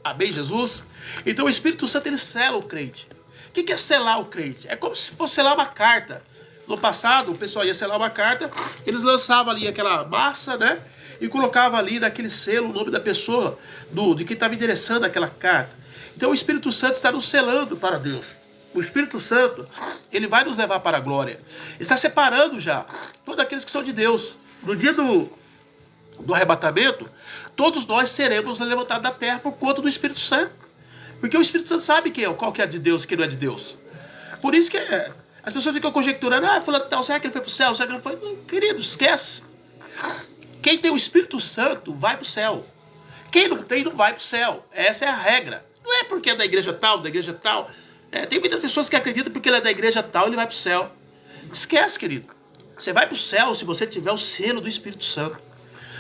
Amém, Jesus? Então o Espírito Santo, ele sela o crente. O que é selar o crente? É como se fosse selar uma carta. No passado, o pessoal ia selar uma carta, eles lançavam ali aquela massa, né? E colocavam ali naquele selo o nome da pessoa, de quem estava endereçando aquela carta. Então o Espírito Santo está nos selando para Deus. O Espírito Santo, ele vai nos levar para a glória. Ele está separando já todos aqueles que são de Deus. No dia do arrebatamento, todos nós seremos levantados da terra por conta do Espírito Santo. Porque o Espírito Santo sabe qual que é de Deus e quem não é de Deus. Por isso que as pessoas ficam conjecturando, fulano tal, será que ele foi para o céu? Será que ele foi? Não, querido, esquece. Quem tem o Espírito Santo vai para o céu. Quem não tem, não vai para o céu. Essa é a regra. Não é porque é da igreja tal, tem muitas pessoas que acreditam porque ele é da igreja tal, ele vai para o céu. Esquece, querido. Você vai para o céu se você tiver o selo do Espírito Santo.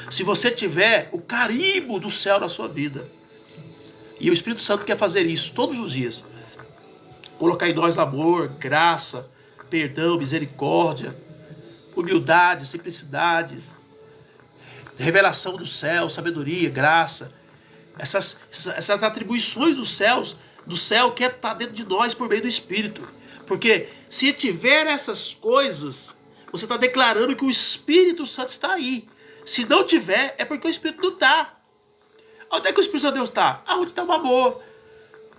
Se você tiver o carimbo do céu na sua vida. E o Espírito Santo quer fazer isso todos os dias. Colocar em nós amor, graça, perdão, misericórdia, humildade, simplicidades, revelação do céu, sabedoria, graça. Essas atribuições do céu que está dentro de nós por meio do Espírito. Porque se tiver essas coisas, você está declarando que o Espírito Santo está aí. Se não tiver, é porque o Espírito não está. Onde é que o Espírito Santo de Deus está? Onde está o amor?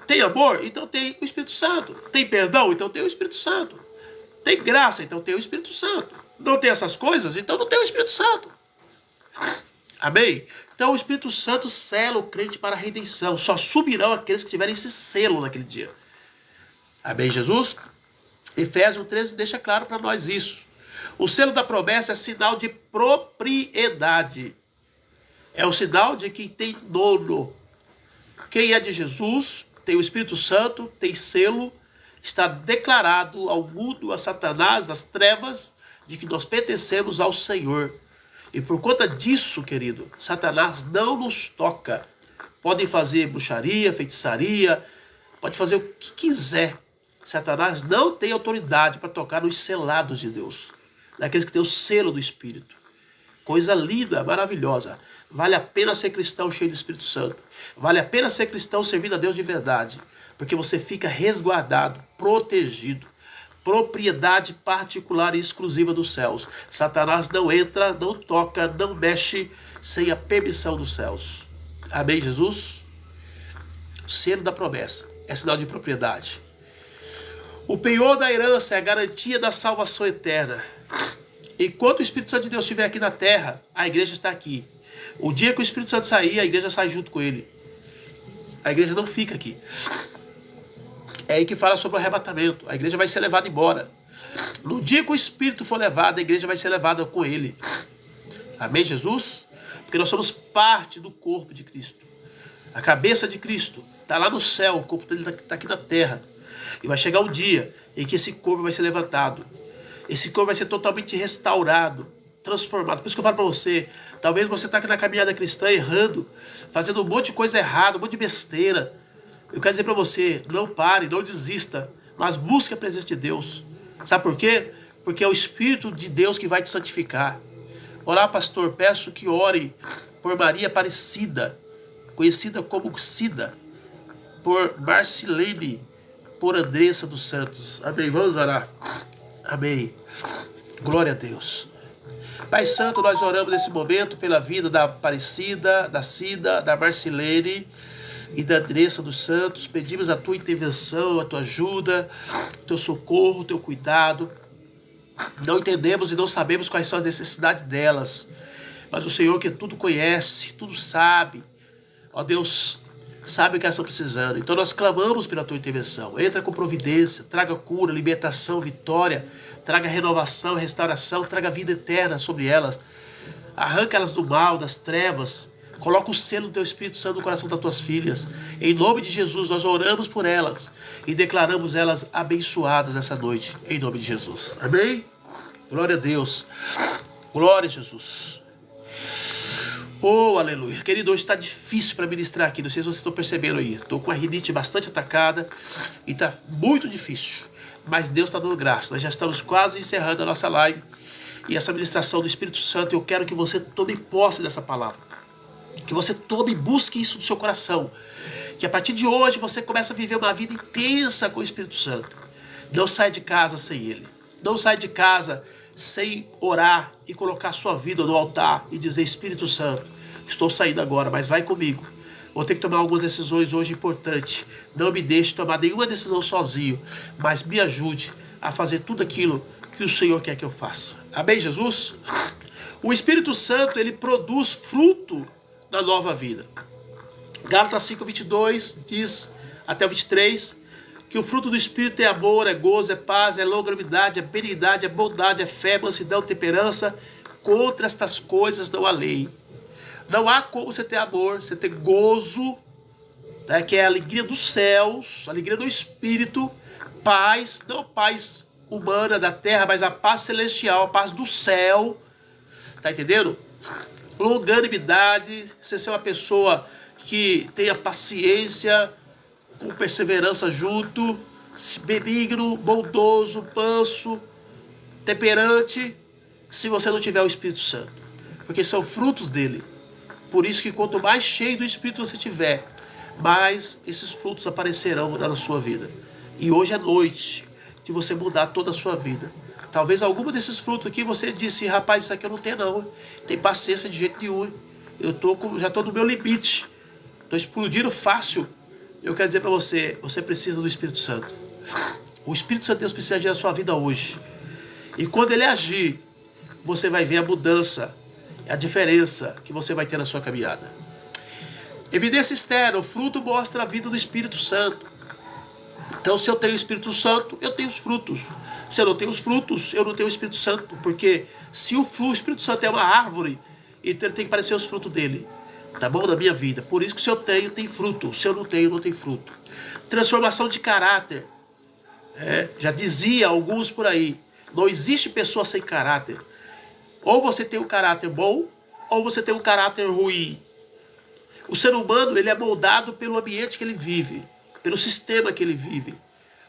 Tem amor? Então tem o Espírito Santo. Tem perdão? Então tem o Espírito Santo. Tem graça? Então tem o Espírito Santo. Não tem essas coisas? Então não tem o Espírito Santo. Amém? Então o Espírito Santo sela o crente para a redenção. Só subirão aqueles que tiverem esse selo naquele dia. Amém, Jesus? Efésios 13 deixa claro para nós isso. O selo da promessa é sinal de propriedade. É o sinal de quem tem dono. Quem é de Jesus, tem o Espírito Santo, tem selo, está declarado ao mundo, a Satanás, às trevas, de que nós pertencemos ao Senhor. E por conta disso, querido, Satanás não nos toca. Podem fazer bruxaria, feitiçaria, pode fazer o que quiser. Satanás não tem autoridade para tocar nos selados de Deus, daqueles que têm o selo do Espírito. Coisa linda, maravilhosa. Vale a pena ser cristão cheio do Espírito Santo. Vale a pena ser cristão servindo a Deus de verdade. Porque você fica resguardado, protegido. Propriedade particular e exclusiva dos céus. Satanás não entra, não toca, não mexe sem a permissão dos céus. Amém, Jesus? O selo da promessa é sinal de propriedade. O penhor da herança é a garantia da salvação eterna. Enquanto o Espírito Santo de Deus estiver aqui na terra, a igreja está aqui. O dia que o Espírito Santo sair, a igreja sai junto com ele. A igreja não fica aqui. É aí que fala sobre o arrebatamento. A igreja vai ser levada embora. No dia que o Espírito for levado, a igreja vai ser levada com ele. Amém, Jesus? Porque nós somos parte do corpo de Cristo. A cabeça de Cristo está lá no céu, o corpo dele está aqui na terra. E vai chegar um dia em que esse corpo vai ser levantado. Esse corpo vai ser totalmente restaurado, transformado. Por isso que eu falo para você, talvez você está aqui na caminhada cristã errando, fazendo um monte de coisa errada, um monte de besteira. Eu quero dizer para você, não pare, não desista, mas busque a presença de Deus. Sabe por quê? Porque é o Espírito de Deus que vai te santificar. Olá, pastor, peço que ore por Maria Aparecida, conhecida como Cida, por Marcilene, por Andressa dos Santos. Amém, vamos orar. Amém. Glória a Deus. Pai Santo, nós oramos nesse momento pela vida da Aparecida, da Cida, da Marcilene e da Andressa dos Santos. Pedimos a tua intervenção, a tua ajuda, o teu socorro, o teu cuidado. Não entendemos e não sabemos quais são as necessidades delas, mas o Senhor que tudo conhece, tudo sabe, ó Deus, sabe o que elas estão precisando. Então nós clamamos pela tua intervenção. Entra com providência, traga cura, libertação, vitória, traga renovação, restauração, traga vida eterna sobre elas. Arranca elas do mal, das trevas. Coloca o selo do teu Espírito Santo no coração das tuas filhas. Em nome de Jesus, nós oramos por elas e declaramos elas abençoadas nessa noite, em nome de Jesus. Amém? Glória a Deus. Glória a Jesus. Oh, aleluia. Querido, hoje está difícil para ministrar aqui. Não sei se vocês estão percebendo aí. Estou com a rinite bastante atacada e está muito difícil. Mas Deus está dando graça. Nós já estamos quase encerrando a nossa live. E essa ministração do Espírito Santo, eu quero que você tome posse dessa palavra. Que você tome e busque isso no seu coração. Que a partir de hoje você comece a viver uma vida intensa com o Espírito Santo. Não sai de casa sem Ele. Não sai de casa sem orar e colocar a sua vida no altar e dizer: Espírito Santo, estou saindo agora, mas vai comigo. Vou ter que tomar algumas decisões hoje importantes. Não me deixe tomar nenhuma decisão sozinho, mas me ajude a fazer tudo aquilo que o Senhor quer que eu faça. Amém, Jesus? O Espírito Santo, ele produz fruto na nova vida. Gálatas 5:22 diz até o 23, que o fruto do Espírito é amor, é gozo, é paz, é longanimidade, é benignidade, é bondade, é fé, mansidão, temperança. Contra estas coisas não há lei. Não há como você ter amor, você ter gozo, né, que é a alegria dos céus, a alegria do Espírito, paz, não paz humana da terra, mas a paz celestial, a paz do céu, tá entendendo? Longanimidade, você ser uma pessoa que tenha paciência, com perseverança junto, benigno, bondoso, manso, temperante, se você não tiver o Espírito Santo, porque são frutos dele. Por isso que quanto mais cheio do Espírito você tiver, mais esses frutos aparecerão na sua vida. E hoje é noite de você mudar toda a sua vida. Talvez algum desses frutos aqui você disse, rapaz, isso aqui eu não tenho não, tem paciência de jeito nenhum, já estou no meu limite, estou explodindo fácil. Eu quero dizer para você, você precisa do Espírito Santo. O Espírito Santo de Deus precisa agir na sua vida hoje. E quando ele agir, você vai ver a mudança, a diferença que você vai ter na sua caminhada. Evidência externa, o fruto mostra a vida do Espírito Santo. Então, se eu tenho o Espírito Santo, eu tenho os frutos. Se eu não tenho os frutos, eu não tenho o Espírito Santo. Porque se o Espírito Santo é uma árvore, então ele tem que parecer os frutos dele. Tá bom? Na minha vida. Por isso que se eu tenho, tem fruto. Se eu não tenho, não tem fruto. Transformação de caráter. Já dizia alguns por aí, não existe pessoa sem caráter. Ou você tem um caráter bom, ou você tem um caráter ruim. O ser humano, ele é moldado pelo ambiente que ele vive, pelo sistema que ele vive.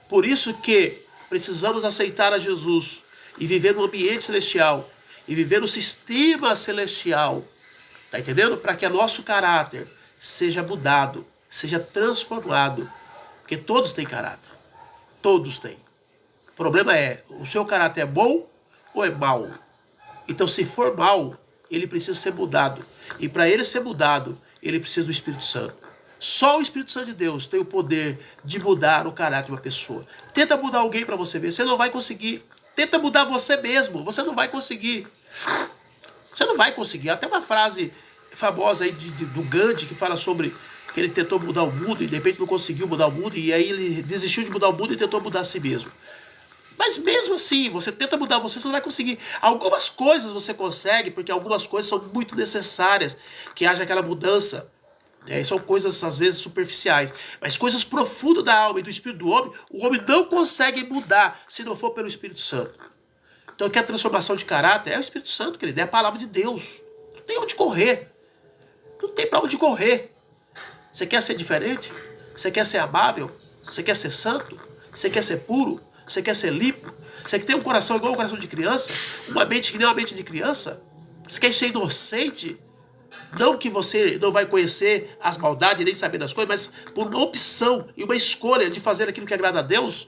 Por isso que precisamos aceitar a Jesus e viver no ambiente celestial, e viver no sistema celestial. Tá entendendo? Para que o nosso caráter seja mudado, seja transformado. Porque todos têm caráter. Todos têm. O problema é, o seu caráter é bom ou é mau? Então, se for mau, ele precisa ser mudado. E para ele ser mudado, ele precisa do Espírito Santo. Só o Espírito Santo de Deus tem o poder de mudar o caráter de uma pessoa. Tenta mudar alguém para você ver, você não vai conseguir. Tenta mudar você mesmo, você não vai conseguir. Você não vai conseguir. Até uma frase famosa aí do Gandhi que fala sobre que ele tentou mudar o mundo e de repente não conseguiu mudar o mundo e aí ele desistiu de mudar o mundo e tentou mudar a si mesmo. Mas mesmo assim, você tenta mudar você não vai conseguir. Algumas coisas você consegue, porque algumas coisas são muito necessárias que haja aquela mudança. São coisas às vezes superficiais. Mas coisas profundas da alma e do espírito do homem, o homem não consegue mudar se não for pelo Espírito Santo. Então aqui a transformação de caráter é o Espírito Santo, querido, é a palavra de Deus. Não tem onde correr. Não tem para onde correr. Você quer ser diferente? Você quer ser amável? Você quer ser santo? Você quer ser puro? Você quer ser limpo? Você quer ter um coração igual ao coração de criança? Uma mente que nem uma mente de criança? Você quer ser inocente? Não que você não vai conhecer as maldades nem saber das coisas, mas por uma opção e uma escolha de fazer aquilo que agrada a Deus,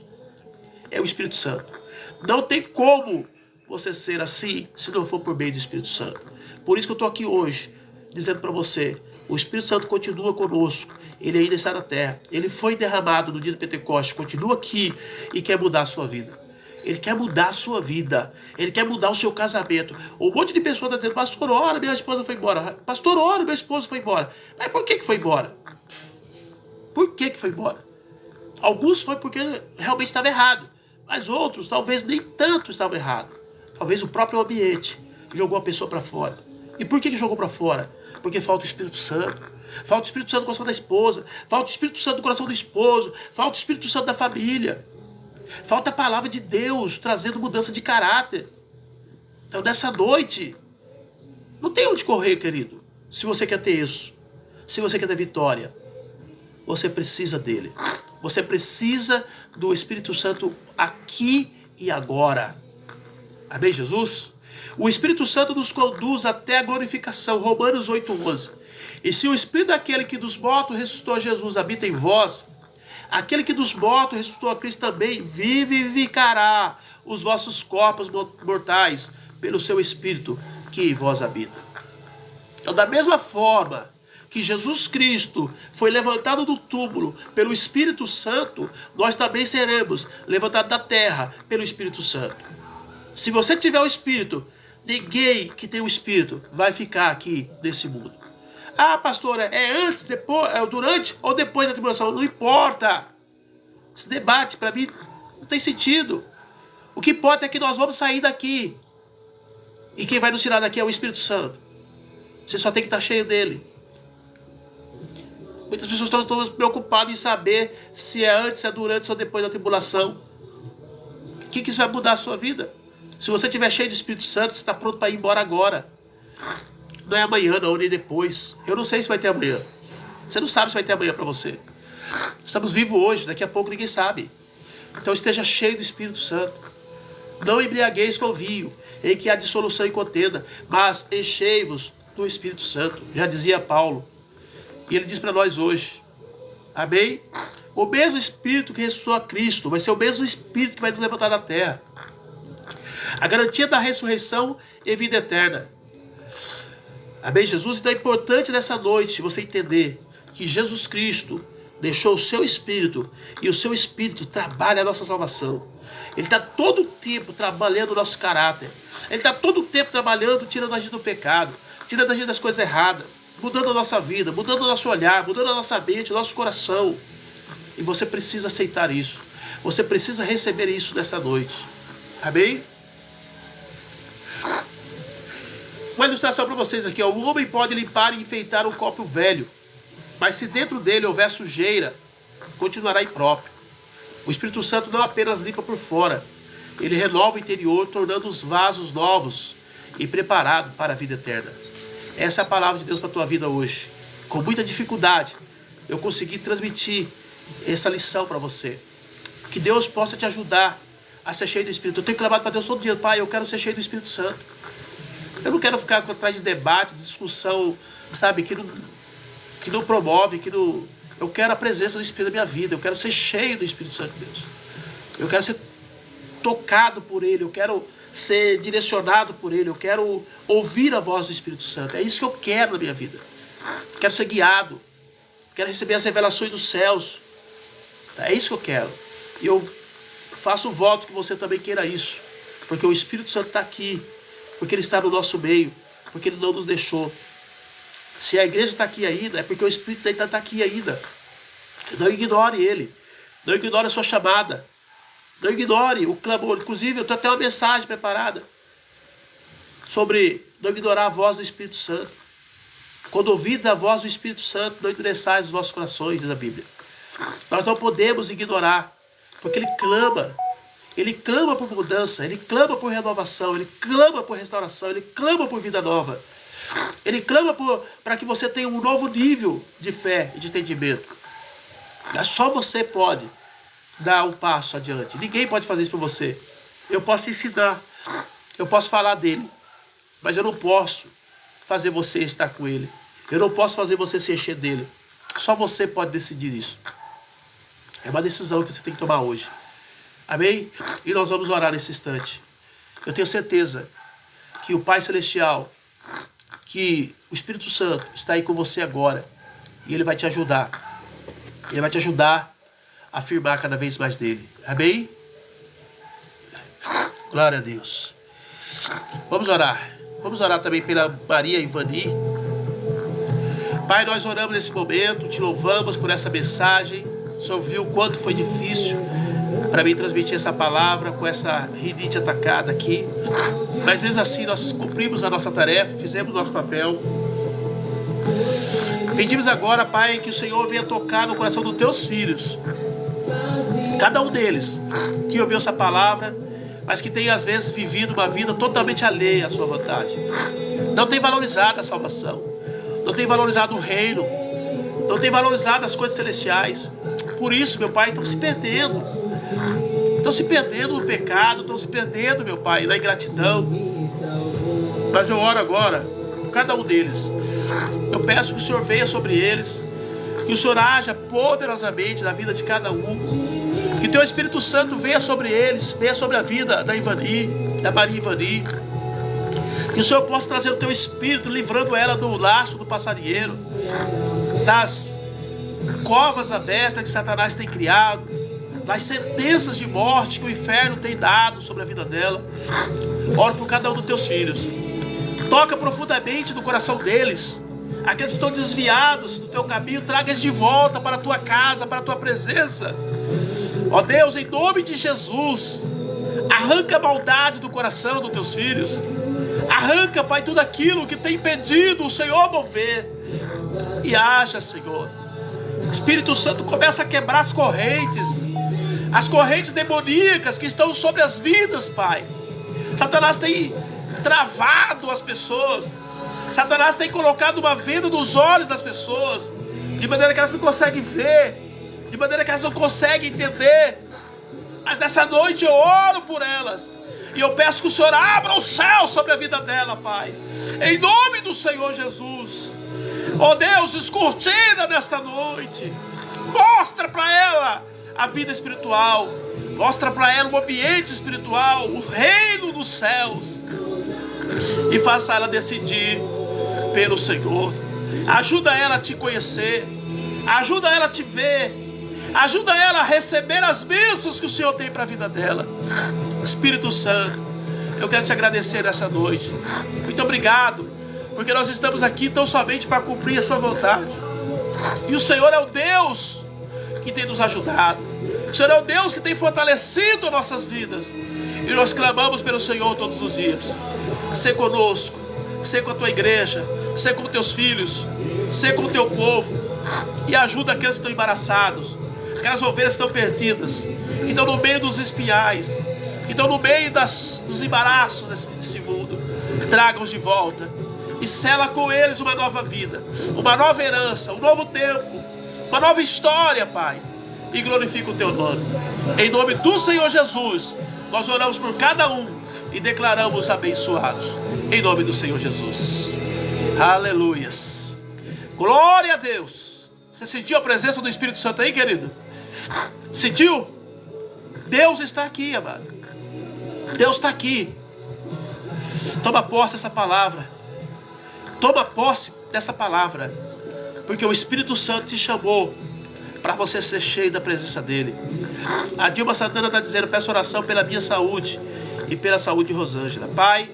é o Espírito Santo. Não tem como você ser assim se não for por meio do Espírito Santo. Por isso que eu estou aqui hoje, dizendo para você, o Espírito Santo continua conosco, ele ainda está na terra, ele foi derramado no dia do Pentecostes, continua aqui e quer mudar a sua vida. Ele quer mudar a sua vida, ele quer mudar o seu casamento. Um monte de pessoas está dizendo, pastor, ora, minha esposa foi embora. Pastor, ora, meu esposo foi embora. Mas por que foi embora? Por que foi embora? Alguns foi porque realmente estava errado, mas outros talvez nem tanto estavam errados. Talvez o próprio ambiente jogou a pessoa para fora. E por que jogou para fora? Porque falta o Espírito Santo. Falta o Espírito Santo no coração da esposa. Falta o Espírito Santo no coração do esposo. Falta o Espírito Santo da família. Falta a palavra de Deus trazendo mudança de caráter. Então nessa noite, não tem onde correr, querido. Se você quer ter isso, se você quer ter vitória, você precisa dele. Você precisa do Espírito Santo aqui e agora. Amém, Jesus? O Espírito Santo nos conduz até a glorificação. Romanos 8:11. E se o Espírito daquele que dos mortos ressuscitou a Jesus habita em vós, aquele que dos mortos ressuscitou a Cristo também vivificará os vossos corpos mortais pelo seu Espírito que em vós habita. Então, da mesma forma que Jesus Cristo foi levantado do túmulo pelo Espírito Santo, nós também seremos levantados da terra pelo Espírito Santo. Se você tiver o Espírito, ninguém que tem o Espírito vai ficar aqui nesse mundo. Ah, pastora, é antes, depois, é durante ou depois da tribulação? Não importa. Esse debate, para mim, não tem sentido. O que importa é que nós vamos sair daqui. E quem vai nos tirar daqui é o Espírito Santo. Você só tem que estar cheio dele. Muitas pessoas estão preocupadas em saber se é antes, se é durante ou depois da tribulação. O que isso vai mudar a sua vida? Se você estiver cheio do Espírito Santo, você está pronto para ir embora agora. Não é amanhã, não, nem depois. Eu não sei se vai ter amanhã. Você não sabe se vai ter amanhã para você. Estamos vivos hoje, daqui a pouco ninguém sabe. Então esteja cheio do Espírito Santo. Não embriagueis com o vinho, em que há dissolução e contenda, mas enchei-vos do Espírito Santo. Já dizia Paulo. E ele diz para nós hoje. Amém? O mesmo Espírito que ressuscitou a Cristo vai ser o mesmo Espírito que vai nos levantar da terra. A garantia da ressurreição e vida eterna. Amém, Jesus? Então é importante nessa noite você entender que Jesus Cristo deixou o seu Espírito e o seu Espírito trabalha a nossa salvação. Ele está todo o tempo trabalhando o nosso caráter. Ele está todo o tempo trabalhando, tirando a gente do pecado, tirando a gente das coisas erradas, mudando a nossa vida, mudando o nosso olhar, mudando a nossa mente, o nosso coração. E você precisa aceitar isso. Você precisa receber isso nessa noite. Amém? Uma ilustração para vocês aqui. O homem pode limpar e enfeitar um copo velho, mas se dentro dele houver sujeira, continuará impróprio. O Espírito Santo não apenas limpa por fora, ele renova o interior, tornando os vasos novos e preparados para a vida eterna. Essa é a palavra de Deus para a tua vida hoje. Com muita dificuldade, eu consegui transmitir essa lição para você. Que Deus possa te ajudar a ser cheio do Espírito. Eu tenho clamado para Deus todo dia: Pai, eu quero ser cheio do Espírito Santo. Eu não quero ficar atrás de debate, de discussão, sabe, que não promove, que não... Eu quero a presença do Espírito na minha vida. Eu quero ser cheio do Espírito Santo de Deus. Eu quero ser tocado por Ele. Eu quero ser direcionado por Ele. Eu quero ouvir a voz do Espírito Santo. É isso que eu quero na minha vida. Eu quero ser guiado. Eu quero receber as revelações dos céus. É isso que eu quero. E eu faço o voto que você também queira isso. Porque o Espírito Santo está aqui. Porque Ele está no nosso meio. Porque Ele não nos deixou. Se a igreja está aqui ainda, é porque o Espírito ainda está aqui ainda. Não ignore Ele. Não ignore a sua chamada. Não ignore o clamor. Inclusive, eu tenho até uma mensagem preparada sobre não ignorar a voz do Espírito Santo. Quando ouvides a voz do Espírito Santo, não endureçais os vossos corações, diz a Bíblia. Nós não podemos ignorar, porque Ele clama. Ele clama por mudança, Ele clama por renovação, Ele clama por restauração, Ele clama por vida nova. Ele clama para que você tenha um novo nível de fé e de entendimento. Só você pode dar um passo adiante. Ninguém pode fazer isso por você. Eu posso te ensinar, eu posso falar dele, mas eu não posso fazer você estar com ele. Eu não posso fazer você se encher dele. Só você pode decidir isso. É uma decisão que você tem que tomar hoje. Amém? E nós vamos orar nesse instante. Eu tenho certeza que o Pai Celestial, que o Espírito Santo está aí com você agora. E Ele vai te ajudar. Ele vai te ajudar a afirmar cada vez mais dele. Amém? Glória a Deus. Vamos orar. Vamos orar também pela Maria Ivani. Pai, nós oramos nesse momento. Te louvamos por essa mensagem. O Senhor viu o quanto foi difícil para mim transmitir essa palavra com essa rinite atacada aqui. Mas mesmo assim nós cumprimos a nossa tarefa, fizemos o nosso papel. Pedimos agora, Pai, que o Senhor venha tocar no coração dos teus filhos. Cada um deles que ouviu essa palavra, mas que tem às vezes vivido uma vida totalmente alheia à sua vontade. Não tem valorizado a salvação. Não tem valorizado o reino. Não tem valorizado as coisas celestiais. Por isso, meu Pai, estão se perdendo. Estão se perdendo no pecado. Estão se perdendo, meu Pai, na ingratidão. Mas eu oro agora por cada um deles. Eu peço que o Senhor venha sobre eles. Que o Senhor haja poderosamente na vida de cada um. Que Teu Espírito Santo venha sobre eles. Venha sobre a vida da Ivani, da Maria Ivani. Que o Senhor possa trazer o Teu Espírito, livrando ela do laço do passarinheiro, das covas abertas que Satanás tem criado, das sentenças de morte que o inferno tem dado sobre a vida dela. Oro por cada um dos Teus filhos. Toca profundamente no coração deles Aqueles que estão desviados do teu caminho, traga eles de volta para a tua casa, para a tua presença. Ó Deus, em nome de Jesus, arranca a maldade do coração dos teus filhos. Arranca, Pai, tudo aquilo que tem impedido o Senhor mover. E haja, Senhor. O Espírito Santo começa a quebrar as correntes demoníacas que estão sobre as vidas, Pai. Satanás tem travado as pessoas. Satanás tem colocado uma venda nos olhos das pessoas, de maneira que elas não conseguem ver, de maneira que elas não conseguem entender. Mas nessa noite eu oro por elas, e eu peço que o Senhor abra o céu sobre a vida dela, Pai, em nome do Senhor Jesus. Ó Deus, descortina nesta noite, mostra para ela a vida espiritual, mostra para ela o ambiente espiritual, o reino dos céus, e faça ela decidir pelo Senhor. Ajuda ela a te conhecer, ajuda ela a te ver, ajuda ela a receber as bênçãos que o Senhor tem para a vida dela. Espírito Santo, eu quero te agradecer nessa noite. Muito obrigado, porque nós estamos aqui tão somente para cumprir a sua vontade. E o Senhor é o Deus que tem nos ajudado. O Senhor é o Deus que tem fortalecido nossas vidas. E nós clamamos pelo Senhor todos os dias. Sê conosco, sê com a tua igreja, sê com os teus filhos, sê com o teu povo. E ajuda aqueles que estão embaraçados, aquelas ovelhas que estão perdidas, que estão no meio dos espinhais, que estão no meio dos embaraços desse mundo. Traga-os de volta e sela com eles uma nova vida, uma nova herança, um novo tempo, uma nova história, Pai. E glorifica o teu nome. Em nome do Senhor Jesus, nós oramos por cada um e declaramos abençoados. Em nome do Senhor Jesus. Aleluias. Glória a Deus. Você sentiu a presença do Espírito Santo aí, querido? Sentiu? Deus está aqui, amado. Deus está aqui. Toma posse dessa palavra. Toma posse dessa palavra. Porque o Espírito Santo te chamou para você ser cheio da presença dele. A Dilma Santana está dizendo: peço oração pela minha saúde e pela saúde de Rosângela. Pai,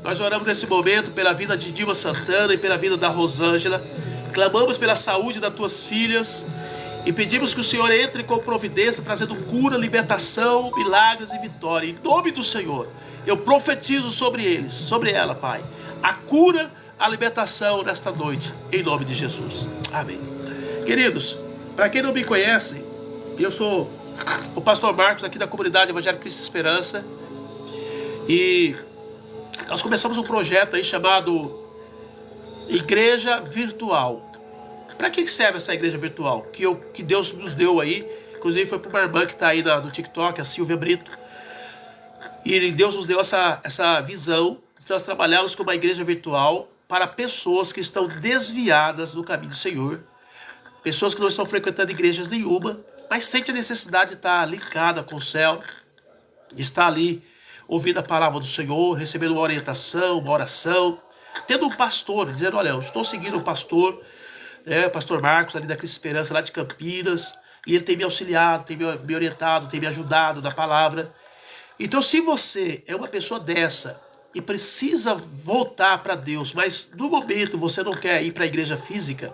nós oramos nesse momento pela vida de Dilma Santana e pela vida da Rosângela. Clamamos pela saúde das tuas filhas e pedimos que o Senhor entre com providência, trazendo cura, libertação, milagres e vitória. Em nome do Senhor, eu profetizo sobre eles, sobre ela, Pai, a cura, a libertação nesta noite, em nome de Jesus. Amém. Queridos, para quem não me conhece, eu sou o pastor Marcos, aqui da comunidade Evangelho Cristo Esperança, e nós começamos um projeto aí chamado Igreja Virtual. Para que serve essa igreja virtual? Que Deus nos deu aí, inclusive foi para uma irmã que está aí no TikTok, a Silvia Brito, e Deus nos deu essa visão de nós trabalharmos com uma igreja virtual para pessoas que estão desviadas do caminho do Senhor, pessoas que não estão frequentando igrejas nenhuma, mas sentem a necessidade de estar linkada com o céu, de estar ali ouvindo a palavra do Senhor, recebendo uma orientação, uma oração, tendo um pastor, dizendo: olha, eu estou seguindo o pastor, o pastor Marcos, ali da Cristo Esperança, lá de Campinas, e ele tem me auxiliado, tem me orientado, tem me ajudado na palavra. Então, se você é uma pessoa dessa e precisa voltar para Deus, mas no momento você não quer ir para a igreja física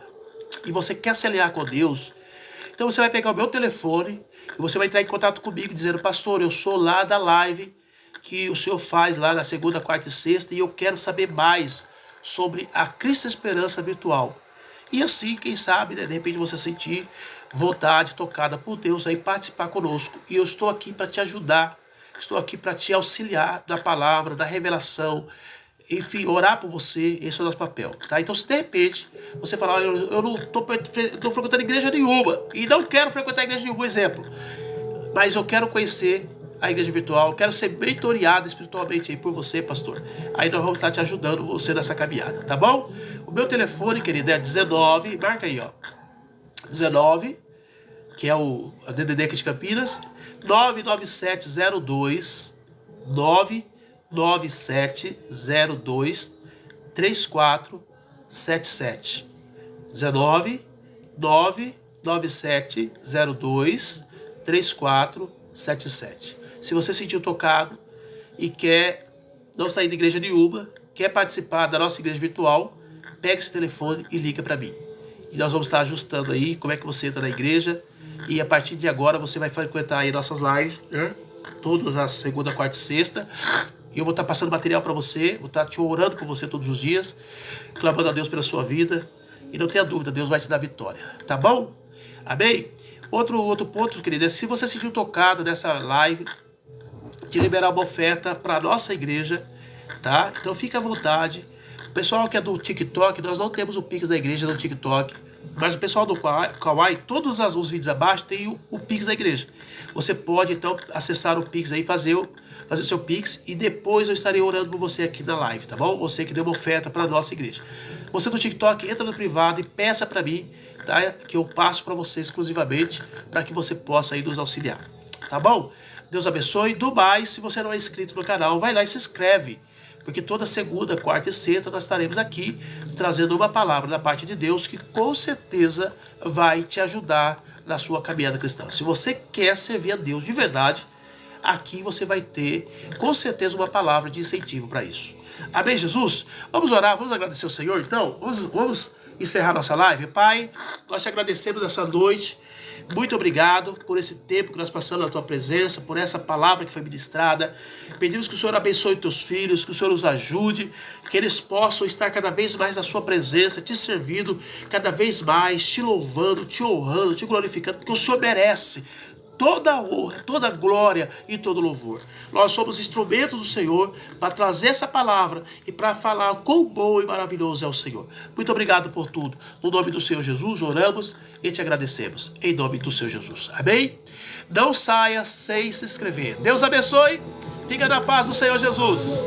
e você quer se alinhar com Deus, então você vai pegar o meu telefone e você vai entrar em contato comigo dizendo: pastor, eu sou lá da live que o senhor faz lá na segunda, quarta e sexta, e eu quero saber mais sobre a Cristo Esperança virtual. E assim, quem sabe, né, de repente você sentir vontade, tocada por Deus, aí participar conosco. E eu estou aqui para te ajudar, estou aqui para te auxiliar da palavra, da revelação, enfim, orar por você. Esse é o nosso papel, tá? Então, se de repente você falar: eu não estou frequentando igreja nenhuma e não quero frequentar igreja nenhuma, exemplo, mas eu quero conhecer a igreja virtual, eu quero ser mentoreado espiritualmente aí por você, pastor, aí nós vamos estar te ajudando você nessa caminhada, tá bom? O meu telefone, querido, é 19, marca aí, ó, 19, que é o DDD aqui de Campinas, 99702 3477 19 99702 3477. Se você se sentiu tocado e quer não sair de igreja nenhuma, quer participar da nossa igreja virtual, pega esse telefone e liga para mim. E nós vamos estar ajustando aí como é que você entra na igreja. E a partir de agora você vai frequentar aí nossas lives, né? Todas as segunda, quarta e sexta. E eu vou estar passando material para você, vou estar te orando por você todos os dias, clamando a Deus pela sua vida. E não tenha dúvida, Deus vai te dar vitória. Tá bom? Amém? Outro ponto, querido, é se você se sentiu tocado nessa live, de liberar uma oferta para a nossa igreja, tá? Então fica à vontade. O pessoal que é do TikTok, nós não temos o Pix da igreja no TikTok, mas o pessoal do Kawaii, todos os vídeos abaixo tem o Pix da igreja. Você pode então acessar o Pix aí, fazer o seu Pix, e depois eu estarei orando por você aqui na live, tá bom? Você que deu uma oferta para a nossa igreja. Você do TikTok, entra no privado e peça para mim, tá? Que eu passo para você exclusivamente, para que você possa aí nos auxiliar, tá bom? Deus abençoe. Do mais, se você não é inscrito no canal, vai lá e se inscreve, porque toda segunda, quarta e sexta nós estaremos aqui trazendo uma palavra da parte de Deus que com certeza vai te ajudar na sua caminhada cristã. Se você quer servir a Deus de verdade, aqui você vai ter com certeza uma palavra de incentivo para isso. Amém, Jesus? Vamos orar, vamos agradecer ao Senhor então? Vamos encerrar nossa live. Pai, nós te agradecemos essa noite. Muito obrigado por esse tempo que nós passamos na tua presença, por essa palavra que foi ministrada. Pedimos que o Senhor abençoe teus filhos, que o Senhor os ajude, que eles possam estar cada vez mais na sua presença, te servindo cada vez mais, te louvando, te honrando, te glorificando, porque o Senhor merece toda a honra, toda a glória e todo louvor. Nós somos instrumentos do Senhor para trazer essa palavra e para falar quão bom e maravilhoso é o Senhor. Muito obrigado por tudo. No nome do Senhor Jesus, oramos e te agradecemos. Em nome do Senhor Jesus. Amém? Não saia sem se inscrever. Deus abençoe. Fica na paz do Senhor Jesus.